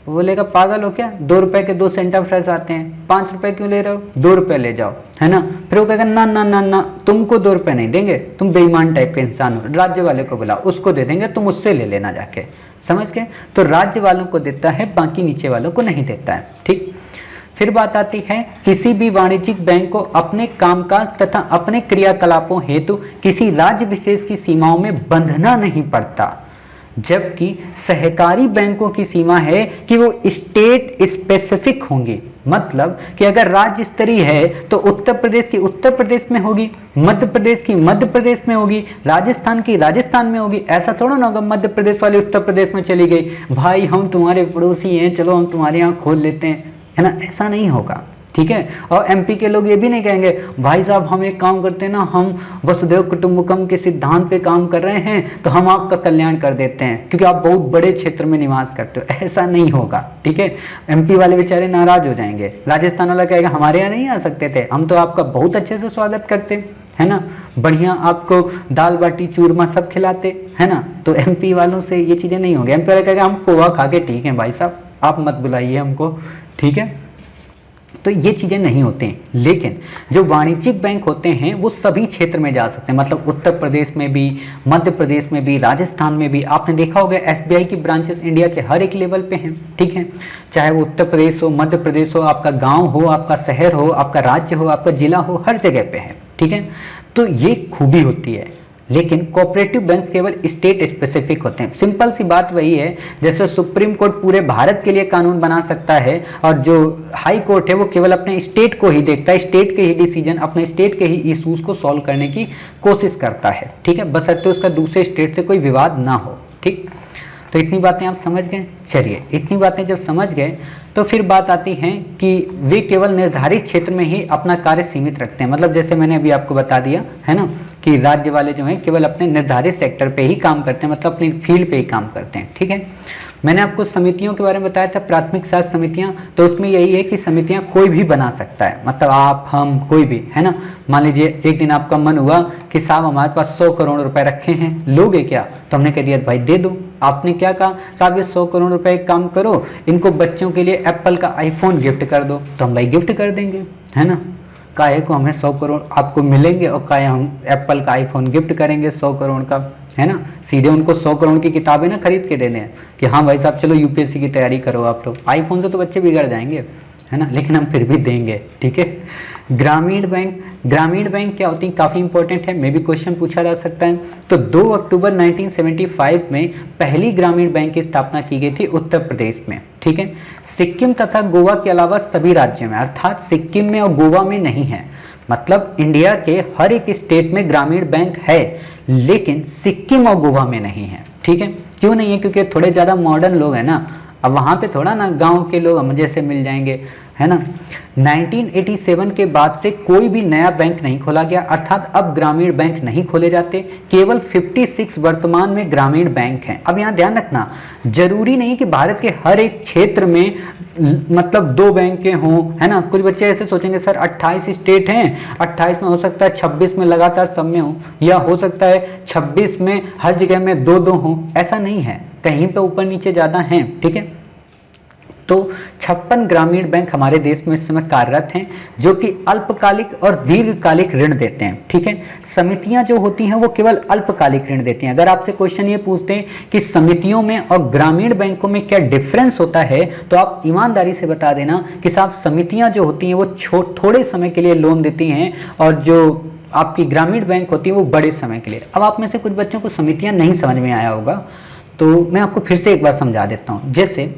वो बोलेगा पागल हो क्या, 2 रुपए के 2 सेंटा फ्राइज आते हैं, 5 रुपए क्यों ले रहे हो, 2 रुपए ले जाओ, है ना। फिर वो कहेगा ना ना ना ना, तुमको 2 रुपए नहीं देंगे, तुम बेईमान टाइप के इंसान हो, राज्य वाले को बुलाओ, उसको दे देंगे, तुम उससे ले लेना जाके। समझ गए। तो राज्य वालों को देता है, बाकी नीचे वालों को नहीं देता है। ठीक। फिर बात आती है, किसी भी वाणिज्यिक बैंक को अपने कामकाज तथा अपने क्रियाकलापों हेतु किसी राज्य विशेष की सीमाओं में बंधना नहीं पड़ता, जबकि सहकारी बैंकों की सीमा है कि वो स्टेट स्पेसिफिक होंगी। मतलब कि अगर राज्य स्तरीय है तो उत्तर प्रदेश की उत्तर प्रदेश में होगी, मध्य प्रदेश की मध्य प्रदेश में होगी, राजस्थान की राजस्थान में होगी। ऐसा थोड़ा ना होगा मध्य प्रदेश वाली उत्तर प्रदेश में चली गई, भाई हम तुम्हारे पड़ोसी हैं, चलो हम तुम्हारे यहाँ खोल लेते हैं, है ना। ऐसा नहीं होगा। ठीक है। और एमपी के लोग ये भी नहीं कहेंगे भाई साहब हम एक काम करते हैं ना, हम वसुधैव कुटुंबकम के सिद्धांत पे काम कर रहे हैं तो हम आपका कल्याण कर देते हैं क्योंकि आप बहुत बड़े क्षेत्र में निवास करते हो। ऐसा नहीं होगा। ठीक है। एमपी वाले बेचारे नाराज हो जाएंगे, राजस्थान वाला कहेगा हमारे यहाँ नहीं आ सकते थे, हम तो आपका बहुत अच्छे से स्वागत करते, है ना, बढ़िया आपको दाल बाटी चूरमा सब खिलाते, है ना। तो एमपी वालों से ये चीज़ें नहीं होंगी। एमपी वाले कहेगा हम पोहा खा के ठीक है भाई साहब, आप मत बुलाइए हमको। ठीक है। तो ये चीज़ें नहीं होती हैं। लेकिन जो वाणिज्यिक बैंक होते हैं वो सभी क्षेत्र में जा सकते हैं, मतलब उत्तर प्रदेश में भी, मध्य प्रदेश में भी, राजस्थान में भी। आपने देखा होगा एसबीआई की ब्रांचेस इंडिया के हर एक लेवल पे हैं। ठीक है। चाहे वो उत्तर प्रदेश हो, मध्य प्रदेश हो, आपका गांव हो, आपका शहर हो, आपका राज्य हो, आपका जिला हो, हर जगह पे है। ठीक है। तो ये खूबी होती है। लेकिन कोऑपरेटिव बैंक्स केवल स्टेट स्पेसिफिक होते हैं। सिंपल सी बात वही है, जैसे सुप्रीम कोर्ट पूरे भारत के लिए कानून बना सकता है और जो हाई कोर्ट है वो केवल अपने स्टेट को ही देखता है, स्टेट के ही डिसीजन, अपने स्टेट के ही इश्यूज को सॉल्व करने की कोशिश करता है। ठीक है। बशर्ते उसका दूसरे स्टेट से कोई विवाद ना हो। ठीक। तो इतनी बातें आप समझ गए। चलिए, इतनी बातें जब समझ गए तो फिर बात आती है कि वे केवल निर्धारित क्षेत्र में ही अपना कार्य सीमित रखते हैं। मतलब जैसे मैंने अभी आपको बता दिया है ना कि राज्य वाले जो हैं केवल अपने निर्धारित सेक्टर पे ही काम करते हैं, मतलब अपनी फील्ड पे ही काम करते हैं। ठीक है। मैंने आपको समितियों के बारे में बताया था, प्राथमिक साख समितियां, तो उसमें यही है कि समितियां कोई भी बना सकता है, मतलब आप, हम, कोई भी, है ना। मान लीजिए एक दिन आपका मन हुआ कि साहब हमारे पास 100 करोड़ रुपए रखे हैं, लोगे क्या? तो हमने कह दिया भाई दे दो। आपने क्या कहा, साहब ये 100 करोड़ रुपए एक काम करो, इनको बच्चों के लिए एप्पल का आईफोन गिफ्ट कर दो, तो हम भाई गिफ्ट कर देंगे, है ना। काहे को हमें 100 करोड़ आपको मिलेंगे और काहे हम एप्पल का आईफोन गिफ्ट करेंगे 100 करोड़ का, है ना। सीधे उनको 100 करोड़ की किताबें ना खरीद के देने हैं कि हाँ भाई साहब चलो यूपीएससी की तैयारी करो आप लोग। आईफोन से तो बच्चे बिगड़ जाएंगे, है ना, लेकिन हम फिर भी देंगे। ठीक है। ग्रामीण बैंक, ग्रामीण बैंक क्या होती है, काफ़ी इंपॉर्टेंट है, मे भी क्वेश्चन पूछा जा सकता है। तो 2 अक्टूबर 1975 में पहली ग्रामीण बैंक की स्थापना की गई थी उत्तर प्रदेश में। ठीक है। सिक्किम तथा गोवा के अलावा सभी राज्यों में, अर्थात सिक्किम में और गोवा में नहीं है। मतलब इंडिया के हर एक स्टेट में ग्रामीण बैंक है, लेकिन सिक्किम और गोवा में नहीं है। ठीक है। क्यों नहीं है? क्योंकि थोड़े ज़्यादा मॉडर्न लोग हैं ना, अब वहाँ पे थोड़ा ना गांव के लोग हम जैसे मिल जाएंगे, है ना। 1987 के बाद से कोई भी नया बैंक नहीं खोला गया, अर्थात अब ग्रामीण बैंक नहीं खोले जाते, केवल 56 वर्तमान में ग्रामीण बैंक हैं। अब यहाँ ध्यान रखना, जरूरी नहीं कि भारत के हर एक क्षेत्र में मतलब 2 बैंकें हों, है ना। कुछ बच्चे ऐसे सोचेंगे सर 28 स्टेट हैं, 28 में हो सकता है 26 में लगातार सब में हो, या हो सकता है 26 में हर जगह में 2-2 हों। ऐसा नहीं है, कहीं पे ऊपर नीचे ज़्यादा हैं। ठीक है। तो 56 ग्रामीण बैंक हमारे देश में इस समय कार्यरत हैं, जो कि अल्पकालिक और दीर्घकालिक ऋण देते हैं। ठीक है। समितियां जो होती हैं वो केवल अल्पकालिक ऋण देती हैं। अगर आपसे क्वेश्चन ये पूछते हैं कि समितियों में और ग्रामीण बैंकों में क्या डिफरेंस होता है, तो आप ईमानदारी से बता देना कि साहब समितियां जो होती हैं वो थोड़े समय के लिए लोन देती हैं, और जो आपकी ग्रामीण बैंक होती है वो बड़े समय के लिए। अब आप में से कुछ बच्चों को समितियाँ नहीं समझ में आया होगा, तो मैं आपको फिर से एक बार समझा देता हूँ। जैसे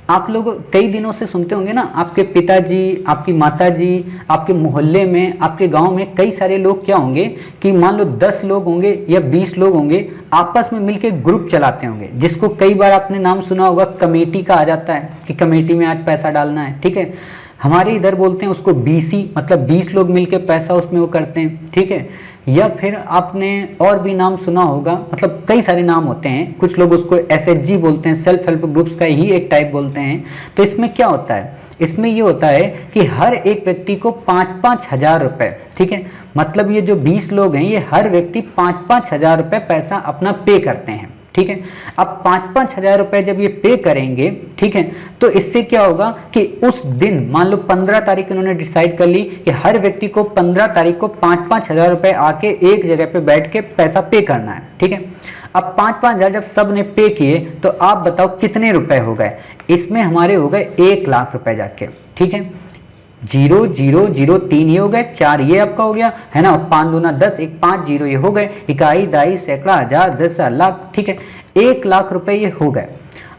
आप लोग कई दिनों से सुनते होंगे ना, आपके पिताजी, आपकी माताजी, आपके मोहल्ले में, आपके गांव में कई सारे लोग क्या होंगे कि मान लो 10 लोग होंगे या 20 लोग होंगे, आपस में मिलके ग्रुप चलाते होंगे, जिसको कई बार आपने नाम सुना होगा, कमेटी का आ जाता है कि कमेटी में आज पैसा डालना है। ठीक है। हमारे इधर बोलते हैं उसको बीसी, मतलब 20 लोग मिलके पैसा उसमें वो करते हैं। ठीक है। या फिर आपने और भी नाम सुना होगा, मतलब कई सारे नाम होते हैं, कुछ लोग उसको एसएचजी बोलते हैं, सेल्फ हेल्प ग्रुप्स का ही एक टाइप बोलते हैं। तो इसमें क्या होता है, इसमें ये होता है कि हर एक व्यक्ति को 5-5 हज़ार रुपये, ठीक है, मतलब ये जो 20 लोग हैं ये हर व्यक्ति 5-5 हज़ार रुपये पैसा अपना पे करते हैं। ठीक है। अब 5-5 हजार रुपए जब ये पे करेंगे, ठीक है, तो इससे क्या होगा कि उस दिन मान लो 15 तारीख उन्होंने डिसाइड कर ली कि हर व्यक्ति को 15 तारीख को 5-5 हजार रुपए आके एक जगह पे बैठ के पैसा पे करना है, ठीक है। अब 5-5 हजार जब सब ने पे किए तो आप बताओ कितने रुपए हो गए? इसमें हमारे हो गए 1 लाख रुपए जाके, ठीक है। 0,0,0,3 ये हो गए, 4 ये आपका हो गया है ना, 5 दूना 10, 1 5 0 ये हो गए, इकाई, दाई, सैकड़ा, हजार, 10 लाख, ठीक है। 1 लाख रुपए ये हो गए।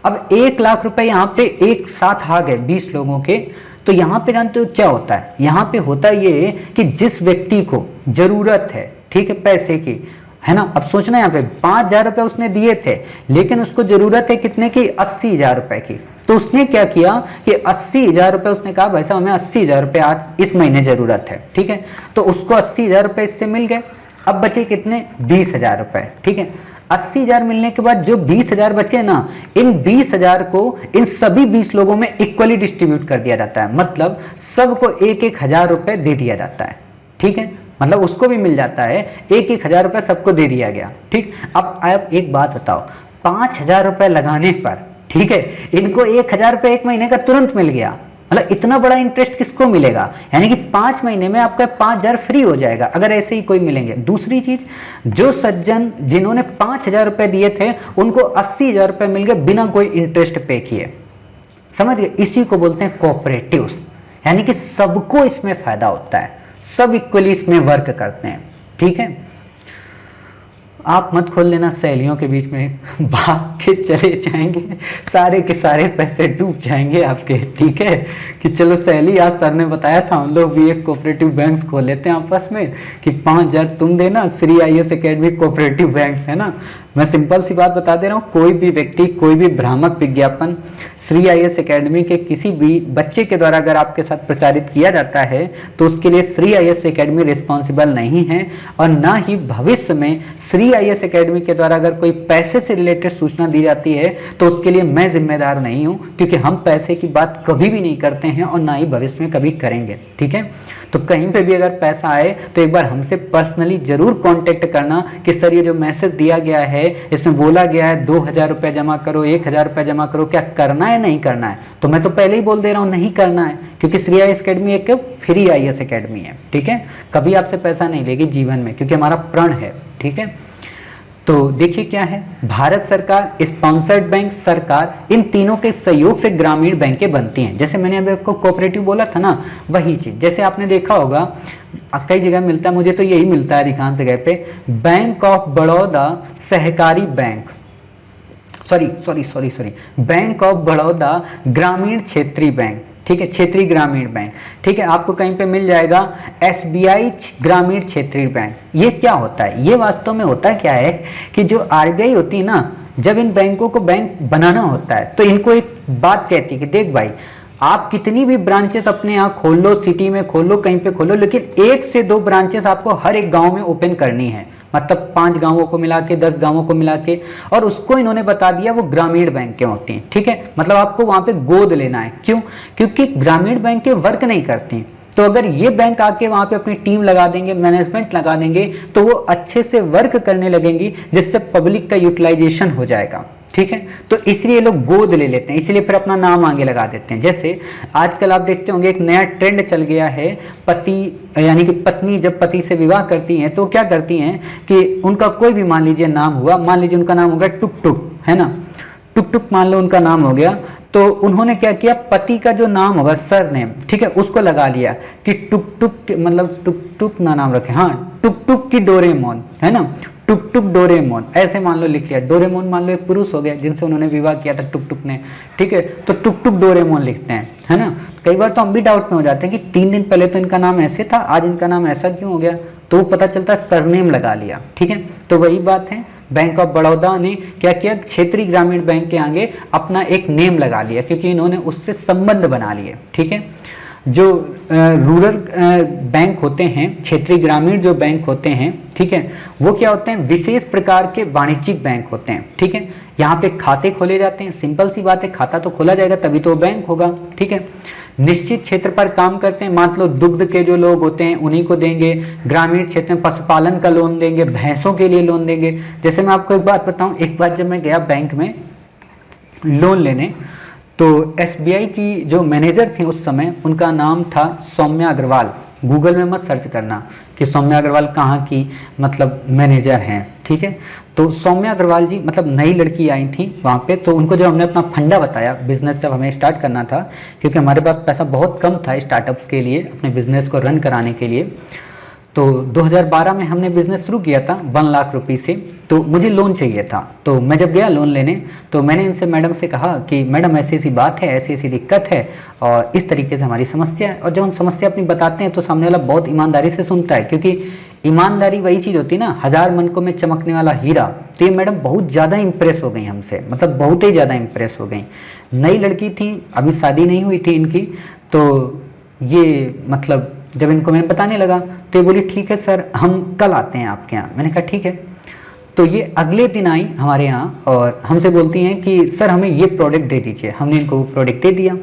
अब 1 लाख रुपए यहाँ पे एक साथ आ गए 20 लोगों के, तो यहाँ पे जानते हो क्या होता है? यहाँ पे होता ये कि जिस व्यक्ति को जरूरत है, ठीक है, पैसे की, है ना, अब सोचना यहाँ पे 5,000 रुपए उसने दिए थे, लेकिन उसको जरूरत है कितने की? 80,000 रुपए की। तो उसने क्या किया कि 80,000 रुपए, उसने कहा भाई साहब हमें 80,000 रुपए आज इस महीने जरूरत है, ठीक है। तो उसको 80,000 रुपए इससे मिल गए। अब बचे कितने? 20,000 रुपए, ठीक है। 80,000 मिलने के बाद जो 20,000 बचे ना, इन 20,000 को इन सभी 20 लोगों में इक्वली डिस्ट्रीब्यूट कर दिया जाता है, मतलब सबको 1-1 हजार रुपए दे दिया जाता है, ठीक है। मतलब उसको भी मिल जाता है, 1-1 हजार रुपए सबको दे दिया गया, ठीक। अब आप एक बात बताओ, 5,000 रुपए लगाने पर, ठीक है, इनको 1,000 रुपए एक महीने का तुरंत मिल गया। मतलब इतना बड़ा इंटरेस्ट किसको मिलेगा? यानी कि 5 महीने में आपका 5,000 फ्री हो जाएगा अगर ऐसे ही कोई मिलेंगे। दूसरी चीज, जो सज्जन जिन्होंने 5,000 रुपए दिए थे उनको 80,000 रुपए मिल गए बिना कोई इंटरेस्ट पे किए। समझ गए? इसी को बोलते हैं कोऑपरेटिव्स, यानी कि सबको इसमें फायदा होता है, सब इक्वली इसमें वर्क करते हैं, ठीक है। आप मत खोल लेना, सहेलियों के बीच में भाग के चले जाएंगे, सारे के सारे पैसे डूब जाएंगे आपके, ठीक है। कि चलो सहेली, आज सर ने बताया था हम लोग भी एक कोऑपरेटिव बैंक्स खोल लेते हैं आपस में कि 5,000 तुम देना, Shri IAS academy cooperative banks, है ना। मैं सिंपल सी बात बता दे रहा हूँ, कोई भी व्यक्ति, कोई भी भ्रामक विज्ञापन श्री IAS एकेडमी के किसी भी बच्चे के द्वारा अगर आपके साथ प्रचारित किया जाता है तो उसके लिए श्री IAS एकेडमी रिस्पॉन्सिबल नहीं है, और ना ही भविष्य में श्री IAS एकेडमी के द्वारा अगर कोई पैसे से रिलेटेड सूचना दी जाती है तो उसके लिए मैं जिम्मेदार नहीं हूँ, क्योंकि हम पैसे की बात कभी भी नहीं करते हैं और ना ही भविष्य में कभी करेंगे, ठीक है। तो कहीं पे भी अगर पैसा आए तो एक बार हमसे पर्सनली जरूर कांटेक्ट करना कि सर ये जो मैसेज दिया गया है इसमें बोला गया है 2,000 रुपये जमा करो, 1,000 रुपये जमा करो, क्या करना है नहीं करना है? तो मैं तो पहले ही बोल दे रहा हूँ नहीं करना है, क्योंकि श्री IAS एकेडमी एक फ्री IAS एकेडमी है, ठीक है। कभी आपसे पैसा नहीं लेगी जीवन में, क्योंकि हमारा प्रण है, ठीक है। तो देखिए क्या है, भारत सरकार, स्पॉन्सर्ड बैंक, सरकार, इन तीनों के सहयोग से ग्रामीण बैंकें बनती हैं। जैसे मैंने अभी आपको कोऑपरेटिव बोला था ना, वही चीज। जैसे आपने देखा होगा कई जगह मिलता है, मुझे तो यही मिलता है अधिकांश जगह पे, बैंक ऑफ बड़ौदा सहकारी bank, sorry, bank of Baroda ग्रामीण क्षेत्रीय बैंक, ठीक है, क्षेत्रीय ग्रामीण बैंक, ठीक है। आपको कहीं पे मिल जाएगा SBI ग्रामीण क्षेत्रीय बैंक। ये क्या होता है? ये वास्तव में होता क्या है कि जो RBI होती है ना, जब इन बैंकों को बैंक बनाना होता है तो इनको एक बात कहती है कि देख भाई, आप कितनी भी ब्रांचेस अपने यहाँ खोल लो, सिटी में खोल लो, कहीं पे खोलो, लेकिन 1 से 2 ब्रांचेस आपको हर एक गाँव में ओपन करनी है, मतलब 5 गांवों को मिला के, 10 गांवों को मिला के, और उसको इन्होंने बता दिया वो ग्रामीण बैंकें होती हैं, ठीक है। मतलब आपको वहां पे गोद लेना है, क्यों? क्योंकि ग्रामीण बैंकें वर्क नहीं करती। तो अगर ये बैंक आके वहां पे अपनी टीम लगा देंगे, मैनेजमेंट लगा देंगे, तो वो अच्छे से वर्क करने लगेंगी, जिससे पब्लिक का यूटिलाइजेशन हो जाएगा, ठीक है। तो इसलिए लोग गोद ले लेते हैं, इसलिए फिर अपना नाम आगे लगा देते हैं। जैसे आजकल आप देखते होंगे एक नया ट्रेंड चल गया है, पति यानी कि पत्नी जब पति से विवाह करती हैं तो क्या करती हैं कि उनका कोई भी मान लीजिए नाम हुआ, मान लीजिए उनका नाम हो गया टुक टुक, है ना, टुक टुक मान लो उनका नाम हो गया, तो उन्होंने क्या किया, पति का जो नाम होगा सर नेम, ठीक है, उसको लगा लिया कि टुक टुक, मतलब टुक टुक ना नाम रखे, हाँ, टुक टुक की डोरेमोन, है ना, टुक टुक डोरेमोन, ऐसे मान लो लिख लिया। डोरेमोन मान लो एक पुरुष हो गया जिनसे उन्होंने विवाह किया था टुक टुक ने, ठीक है, तो टुक टुक डोरेमोन लिखते हैं, है ना। कई बार तो हम भी डाउट में हो जाते हैं कि 3 दिन पहले तो इनका नाम ऐसे था, आज इनका नाम ऐसा क्यों हो गया, तो पता चलता है सरनेम लगा लिया, ठीक है। तो वही बात है, बैंक ऑफ बड़ौदा ने क्या किया, क्षेत्रीय ग्रामीण बैंक के आगे अपना एक नेम लगा लिया, क्योंकि इन्होंने उससे संबंध बना लिए, ठीक है। जो रूरल बैंक होते हैं, क्षेत्रीय ग्रामीण जो बैंक होते हैं, ठीक है, वो क्या होते हैं, विशेष प्रकार के वाणिज्यिक बैंक होते हैं, ठीक है। यहाँ पे खाते खोले जाते हैं, सिंपल सी बात है, खाता तो खोला जाएगा तभी तो बैंक होगा, ठीक है। निश्चित क्षेत्र पर काम करते हैं, मान लो दुग्ध के जो लोग होते हैं उन्हीं को देंगे। ग्रामीण क्षेत्र में पशुपालन का लोन देंगे, भैंसों के लिए लोन देंगे। जैसे मैं आपको एक बात बताऊं, एक बार जब मैं गया बैंक में लोन लेने, तो एसबीआई की जो मैनेजर थी उस समय, उनका नाम था सौम्या अग्रवाल। गूगल में मत सर्च करना कि सौम्या अग्रवाल कहाँ की मतलब मैनेजर हैं, ठीक है। तो सौम्या अग्रवाल जी मतलब नई लड़की आई थी वहाँ पे, तो उनको जब हमने अपना फंडा बताया, बिजनेस जब हमें स्टार्ट करना था, क्योंकि हमारे पास पैसा बहुत कम था स्टार्टअप्स के लिए, अपने बिजनेस को रन कराने के लिए। तो 2012 में हमने बिज़नेस शुरू किया था 1 लाख रुपये से। तो मुझे लोन चाहिए था, तो मैं जब गया लोन लेने, तो मैंने इनसे मैडम से कहा कि मैडम ऐसी ऐसी बात है, ऐसी ऐसी दिक्कत है और इस तरीके से हमारी समस्या है। और जब हम समस्या अपनी बताते हैं तो सामने वाला बहुत ईमानदारी से सुनता है, क्योंकि ईमानदारी वही चीज़ होती है ना, 1000 मनकों में चमकने वाला हीरा। तो ये मैडम बहुत ज़्यादा इंप्रेस हो गई हमसे, मतलब बहुत ही ज़्यादा इंप्रेस हो गई। नई लड़की थी, अभी शादी नहीं हुई थी इनकी। तो ये मतलब जब इनको मैंने बताने लगा तो ये बोली ठीक है सर, हम कल आते हैं आपके यहाँ। मैंने कहा ठीक है। तो ये अगले दिन आई हमारे यहाँ और हमसे बोलती हैं कि सर हमें ये प्रोडक्ट दे दीजिए। हमने इनको वो प्रोडक्ट दे दिया।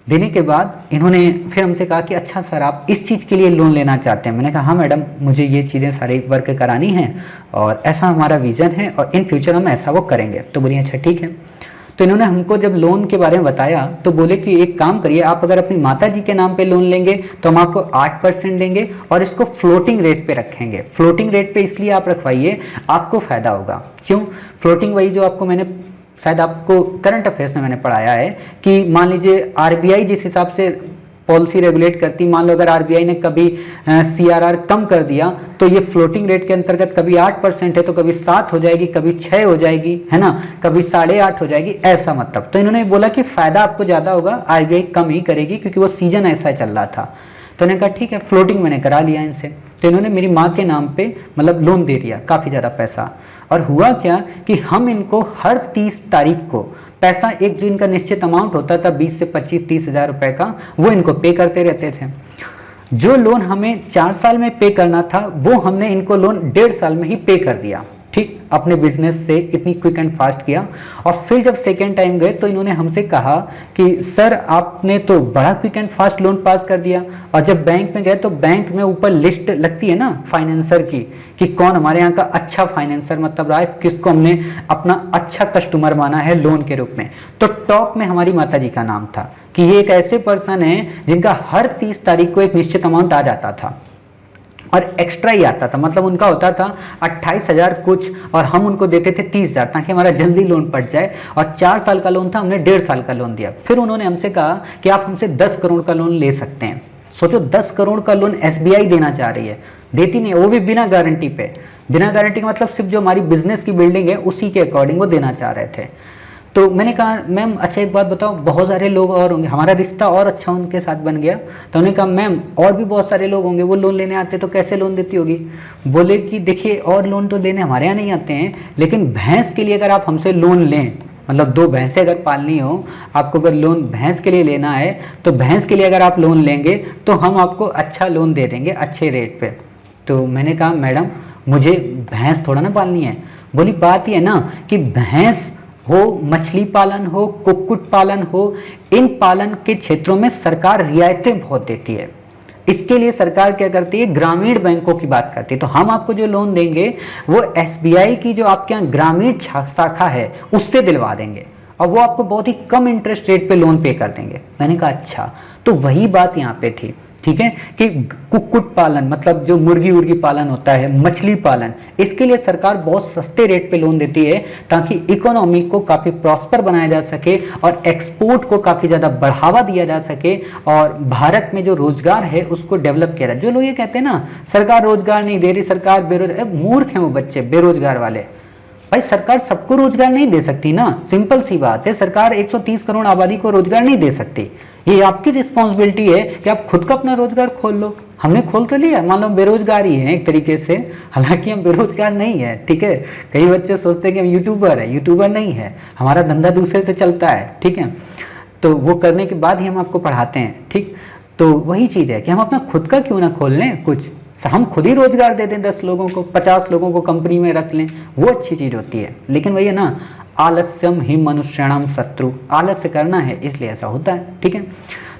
देने के बाद इन्होंने फिर हमसे कहा कि अच्छा सर आप इस चीज़ के लिए लोन लेना चाहते हैं। मैंने कहा हाँ मैडम, मुझे ये चीज़ें सारी वर्क करानी हैं और ऐसा हमारा विज़न है और इन फ्यूचर हम ऐसा वो करेंगे। तो बोलिए अच्छा ठीक है। तो इन्होंने हमको जब लोन के बारे में बताया तो बोले कि एक काम करिए, आप अगर अपनी माता जी के नाम पे लोन लेंगे तो हम आपको 8% देंगे और इसको फ्लोटिंग रेट पे रखेंगे। फ्लोटिंग रेट पे इसलिए आप रखवाइए, आपको फ़ायदा होगा। क्यों? फ्लोटिंग वही जो आपको मैंने शायद आपको करंट अफेयर्स में मैंने पढ़ाया है कि मान लीजिए आरबीआई जिस हिसाब से पॉलिसी रेगुलेट करती, मान लो अगर आरबीआई ने कभी सीआरआर कम कर दिया तो ये फ्लोटिंग रेट के अंतर्गत कभी 8% है तो कभी 7 हो जाएगी, कभी 6 हो जाएगी, है ना, कभी 8.5 हो जाएगी, ऐसा मतलब। तो इन्होंने बोला कि फायदा आपको ज़्यादा होगा, आरबीआई कम ही करेगी क्योंकि वो सीजन ऐसा चल रहा था। तो उन्होंने कहा ठीक है, फ्लोटिंग मैंने करा लिया इनसे। तो इन्होंने मेरी माँ के नाम पे मतलब लोन दे दिया, काफ़ी ज़्यादा पैसा। और हुआ क्या कि हम इनको हर 30 तारीख को पैसा, एक जो इनका निश्चित अमाउंट होता था 20 से 25-30 हज़ार रुपए का, वो इनको पे करते रहते थे। जो लोन हमें 4 साल में पे करना था वो हमने इनको लोन 1.5 साल में ही पे कर दिया। ठीक, अपने बिजनेस से इतनी क्विक एंड फास्ट किया। और फिर जब सेकेंड टाइम गए तो इन्होंने हमसे कहा कि सर आपने तो बड़ा quick and fast loan pass कर दिया। और जब बैंक में गए तो बैंक में ऊपर लिस्ट लगती है ना फाइनेंसर की, कि कौन हमारे यहाँ का अच्छा फाइनेंसर मतलब रहा है, किसको हमने अपना अच्छा कस्टमर माना है लोन के रूप में। तो टॉप में हमारी माता जी का नाम था कि ये एक ऐसे पर्सन है जिनका हर 30 तारीख को एक निश्चित अमाउंट आ जाता था और एक्स्ट्रा ही आता था। मतलब उनका होता था 28,000 कुछ और हम उनको देते थे 30,000 ताकि हमारा जल्दी लोन पड़ जाए। और 4 साल का लोन था, हमने 1.5 साल का लोन दिया। फिर उन्होंने हमसे कहा कि आप हमसे 10 करोड़ का लोन ले सकते हैं। सोचो 10 करोड़ का लोन एसबीआई देना चाह रही है, देती नहीं, वो भी बिना गारंटी पे। बिना गारंटी का मतलब सिर्फ जो हमारी बिजनेस की बिल्डिंग है उसी के अकॉर्डिंग वो देना चाह रहे थे। तो मैंने कहा मैम अच्छा एक बात बताओ, बहुत सारे लोग और होंगे, हमारा रिश्ता और अच्छा उनके साथ बन गया। तो उन्होंने कहा मैम और भी बहुत सारे लोग होंगे, वो लोन लेने आते तो कैसे लोन देती होगी? बोले कि देखिए और लोन तो लेने हमारे यहाँ नहीं आते हैं, लेकिन भैंस के लिए अगर आप हमसे लोन लें, मतलब 2 भैंसें अगर पालनी हो, आपको अगर लोन भैंस के लिए लेना है तो भैंस के लिए अगर आप लोन लेंगे तो हम आपको अच्छा लोन दे देंगे अच्छे रेट पे। तो मैंने कहा मैडम मुझे भैंस थोड़ा ना पालनी है। बोली बात ये है ना कि भैंस हो, मछली पालन हो, कुक्कुट पालन हो, इन पालन के क्षेत्रों में सरकार रियायतें बहुत देती है। इसके लिए सरकार क्या करती है, ग्रामीण बैंकों की बात करती है। तो हम आपको जो लोन देंगे वो एसबीआई की जो आपके यहाँ ग्रामीण शाखा है उससे दिलवा देंगे और वो आपको बहुत ही कम इंटरेस्ट रेट पे लोन पे कर देंगे। मैंने कहा अच्छा, तो वही बात यहाँ पे थी, ठीक है, कि कुक्कुट पालन मतलब जो मुर्गी उर्गी पालन होता है, मछली पालन, इसके लिए सरकार बहुत सस्ते रेट पे लोन देती है ताकि इकोनॉमी को काफ़ी प्रॉस्पर बनाया जा सके और एक्सपोर्ट को काफ़ी ज़्यादा बढ़ावा दिया जा सके और भारत में जो रोजगार है उसको डेवलप किया जाए। जो लोग ये कहते हैं ना सरकार रोजगार नहीं दे रही, सरकार बेरोजगार, मूर्ख हैं वो बच्चे बेरोजगार वाले। भाई सरकार सबको रोजगार नहीं दे सकती ना, सिंपल सी बात है। सरकार 130 करोड़ आबादी को रोजगार नहीं दे सकती। ये आपकी रिस्पॉन्सिबिलिटी है कि आप खुद का अपना रोजगार खोल लो। हमने खोल तो लिया, मान लो बेरोजगार ही है एक तरीके से, हालांकि हम बेरोजगार नहीं है, ठीक है। कई बच्चे सोचते हैं कि हम यूट्यूबर है, यूट्यूबर नहीं है, हमारा धंधा दूसरे से चलता है, ठीक है। तो वो करने के बाद ही हम आपको पढ़ाते हैं, ठीक। तो वही चीज़ है कि हम अपना खुद का क्यों ना खोल लें कुछ, हम खुद ही रोजगार दे दें 10 लोगों को, 50 लोगों को कंपनी में रख लें, वो अच्छी चीज़ होती है। लेकिन वही है ना, आलस्यम ही मनुष्याणाम शत्रु, आलस्य करना है इसलिए ऐसा होता है, ठीक है।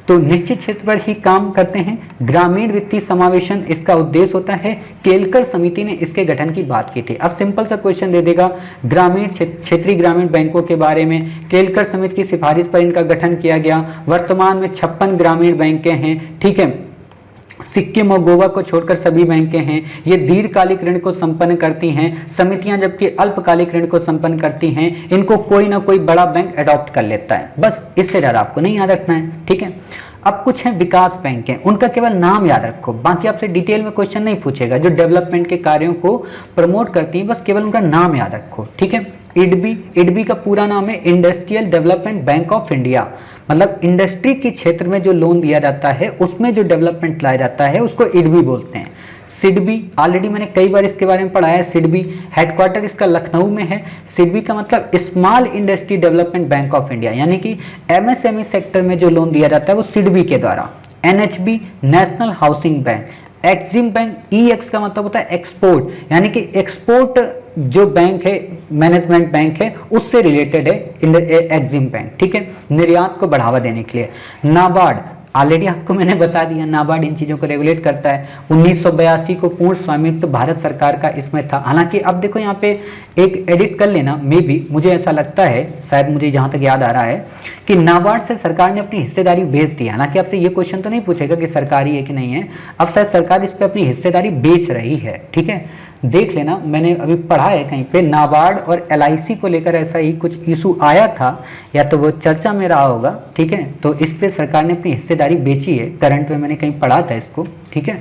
तो निश्चित क्षेत्र पर ही काम करते हैं। ग्रामीण वित्तीय समावेशन इसका उद्देश्य होता है। केलकर समिति ने इसके गठन की बात की थी। अब सिंपल सा क्वेश्चन दे देगा ग्रामीण क्षेत्रीय ग्रामीण बैंकों के बारे में। केलकर समिति की सिफारिश पर इनका गठन किया गया। वर्तमान में 56 ग्रामीण बैंकें हैं, ठीक है। सिक्किम और गोवा को छोड़कर सभी बैंकें हैं। ये दीर्घकालिक ऋण को संपन्न करती हैं। समितियां जबकि अल्पकालिक ऋण को संपन्न करती हैं। इनको कोई ना कोई बड़ा बैंक अडॉप्ट कर लेता है, बस इससे ज़्यादा आपको नहीं याद रखना है, ठीक है। अब कुछ हैं विकास बैंकें, उनका केवल नाम याद रखो, बाकी आपसे डिटेल में क्वेश्चन नहीं पूछेगा। जो डेवलपमेंट के कार्यों को प्रमोट करती हैं, बस केवल उनका नाम याद रखो, ठीक है। इडबी का पूरा नाम है industrial development bank of India, मतलब इंडस्ट्री के क्षेत्र में जो लोन दिया जाता है उसमें जो डेवलपमेंट लाया जाता है उसको इडबी बोलते हैं। सिडबी, ऑलरेडी मैंने कई बार इसके बारे में पढ़ाया है। सिडबी हेडक्वार्टर इसका लखनऊ में है। सिडबी का मतलब small industry development bank of India, यानी कि एमएसएमई सेक्टर में जो लोन दिया जाता है वो सिडबी के द्वारा। NHB national housing bank. EXIM bank, EX का मतलब होता है एक्सपोर्ट, यानी कि एक्सपोर्ट जो बैंक है, मैनेजमेंट बैंक है, उससे रिलेटेड है एक्सिम बैंक, ठीक है, निर्यात को बढ़ावा देने के लिए। नाबार्ड, ऑलरेडी आपको मैंने बता दिया, नाबार्ड इन चीज़ों को रेगुलेट करता है। 1982 को पूर्ण स्वामित्व भारत सरकार का इसमें था। हालांकि अब देखो यहाँ पे एक एडिट कर लेना, मे बी मुझे ऐसा लगता है, शायद मुझे जहाँ तक याद आ रहा है कि नाबार्ड से सरकार ने अपनी हिस्सेदारी बेच दी है। हालांकि आपसे ये क्वेश्चन तो नहीं पूछेगा कि सरकारी है कि नहीं है, अब शायद सरकार इस पर अपनी हिस्सेदारी बेच रही है, ठीक है। देख लेना, मैंने अभी पढ़ा है कहीं पे नाबार्ड और एलआईसी को लेकर ऐसा ही कुछ इशू आया था, या तो वो चर्चा में रहा होगा, ठीक है। तो इस पे सरकार ने अपनी हिस्सेदारी बेची है, करंट में मैंने कहीं पढ़ा था इसको, ठीक है।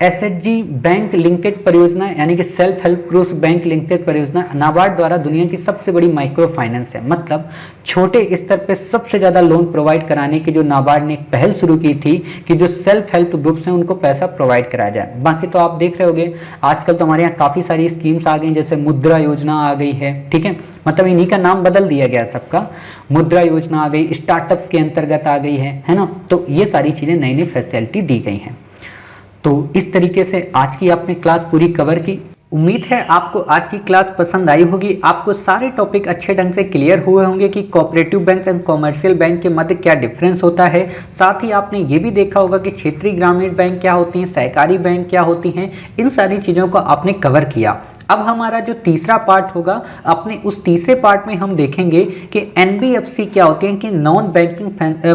एसएचजी बैंक लिंकेज परियोजना, यानी कि self help groups bank linkage परियोजना नाबार्ड द्वारा दुनिया की सबसे बड़ी माइक्रो फाइनेंस है। मतलब छोटे स्तर पे सबसे ज़्यादा लोन प्रोवाइड कराने की जो नाबार्ड ने एक पहल शुरू की थी कि जो सेल्फ हेल्प ग्रुप्स हैं उनको पैसा प्रोवाइड कराया जाए। बाकी तो आप देख रहे होंगे आजकल तो हमारे यहाँ काफ़ी सारी स्कीम्स आ गई, जैसे मुद्रा योजना आ गई है, ठीक है। मतलब इन्हीं का नाम बदल दिया गया सबका, मुद्रा योजना आ गई, स्टार्टअप्स के अंतर्गत आ गई है ना। तो ये सारी चीज़ें नई नई फैसिलिटी दी गई हैं। तो इस तरीके से आज की आपने क्लास पूरी कवर की। उम्मीद है आपको आज की क्लास पसंद आई होगी, आपको सारे टॉपिक अच्छे ढंग से क्लियर हुए होंगे कि cooperative bank and commercial bank के मध्य क्या डिफरेंस होता है। साथ ही आपने ये भी देखा होगा कि क्षेत्रीय ग्रामीण बैंक क्या होती हैं, सहकारी बैंक क्या होती हैं, इन सारी चीज़ों को आपने कवर किया। अब हमारा जो तीसरा पार्ट होगा, अपने उस तीसरे पार्ट में हम देखेंगे कि एनबीएफसी क्या होती हैं, कि नॉन बैंकिंग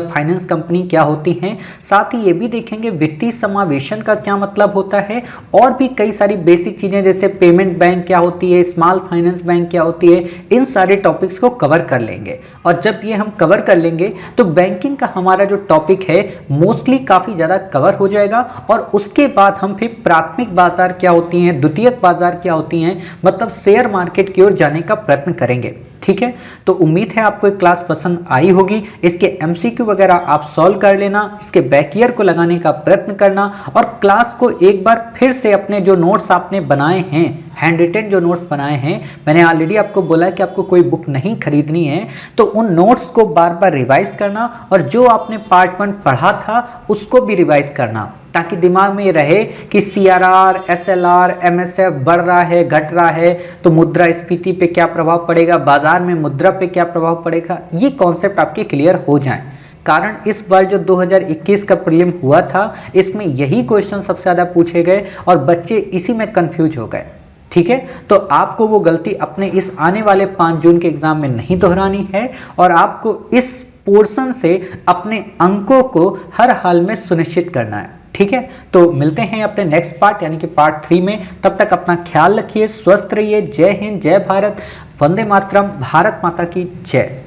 फाइनेंस कंपनी क्या होती हैं। साथ ही ये भी देखेंगे वित्तीय समावेशन का क्या मतलब होता है, और भी कई सारी बेसिक चीज़ें जैसे पेमेंट बैंक क्या होती है, स्मॉल फाइनेंस बैंक क्या होती है, इन सारे टॉपिक्स को कवर कर लेंगे। और जब ये हम कवर कर लेंगे तो बैंकिंग का हमारा जो टॉपिक है मोस्टली काफ़ी ज़्यादा कवर हो जाएगा। और उसके बाद हम फिर प्राथमिक बाजार क्या होती हैं, द्वितीयक बाजार क्या होती हैं, मतलब शेयर मार्केट की ओर जाने का प्रयत्न करेंगे, ठीक है। तो उम्मीद है आपको एक क्लास पसंद आई होगी। इसके एमसीक्यू वगैरह आप सॉल्व कर लेना, इसके बैक ईयर को लगाने का प्रयत्न करना, और क्लास को एक बार फिर से अपने जो नोट्स आपने बनाए हैं, हैंड रिटन जो नोट्स बनाए हैं, मैंने ऑलरेडी आपको बोला कि आपको कोई बुक नहीं खरीदनी है, तो उन नोट्स को बार बार रिवाइज करना, और जो आपने पार्ट 1 पढ़ा था उसको भी रिवाइज करना, ताकि दिमाग में ये रहे कि सीआरआर, एसएलआर, एमएसएफ बढ़ रहा है, घट रहा है, तो मुद्रास्फीति पे क्या प्रभाव पड़ेगा, बाजार में मुद्रा पे क्या प्रभाव पड़ेगा, ये कॉन्सेप्ट आपके क्लियर हो जाएं। कारण इस बार जो 2021 का प्रीलिम हुआ था, इसमें यही क्वेश्चन सबसे ज़्यादा पूछे गए और बच्चे इसी में कंफ्यूज हो गए, ठीक है। तो आपको वो गलती अपने इस आने वाले 5 जून के एग्जाम में नहीं दोहरानी है, और आपको इस पोर्शन से अपने अंकों को हर हाल में सुनिश्चित करना है, ठीक है। तो मिलते हैं अपने नेक्स्ट पार्ट यानी कि पार्ट 3 में। तब तक अपना ख्याल रखिए, स्वस्थ रहिए। जय हिंद, जय भारत, वंदे मातरम, भारत माता की जय।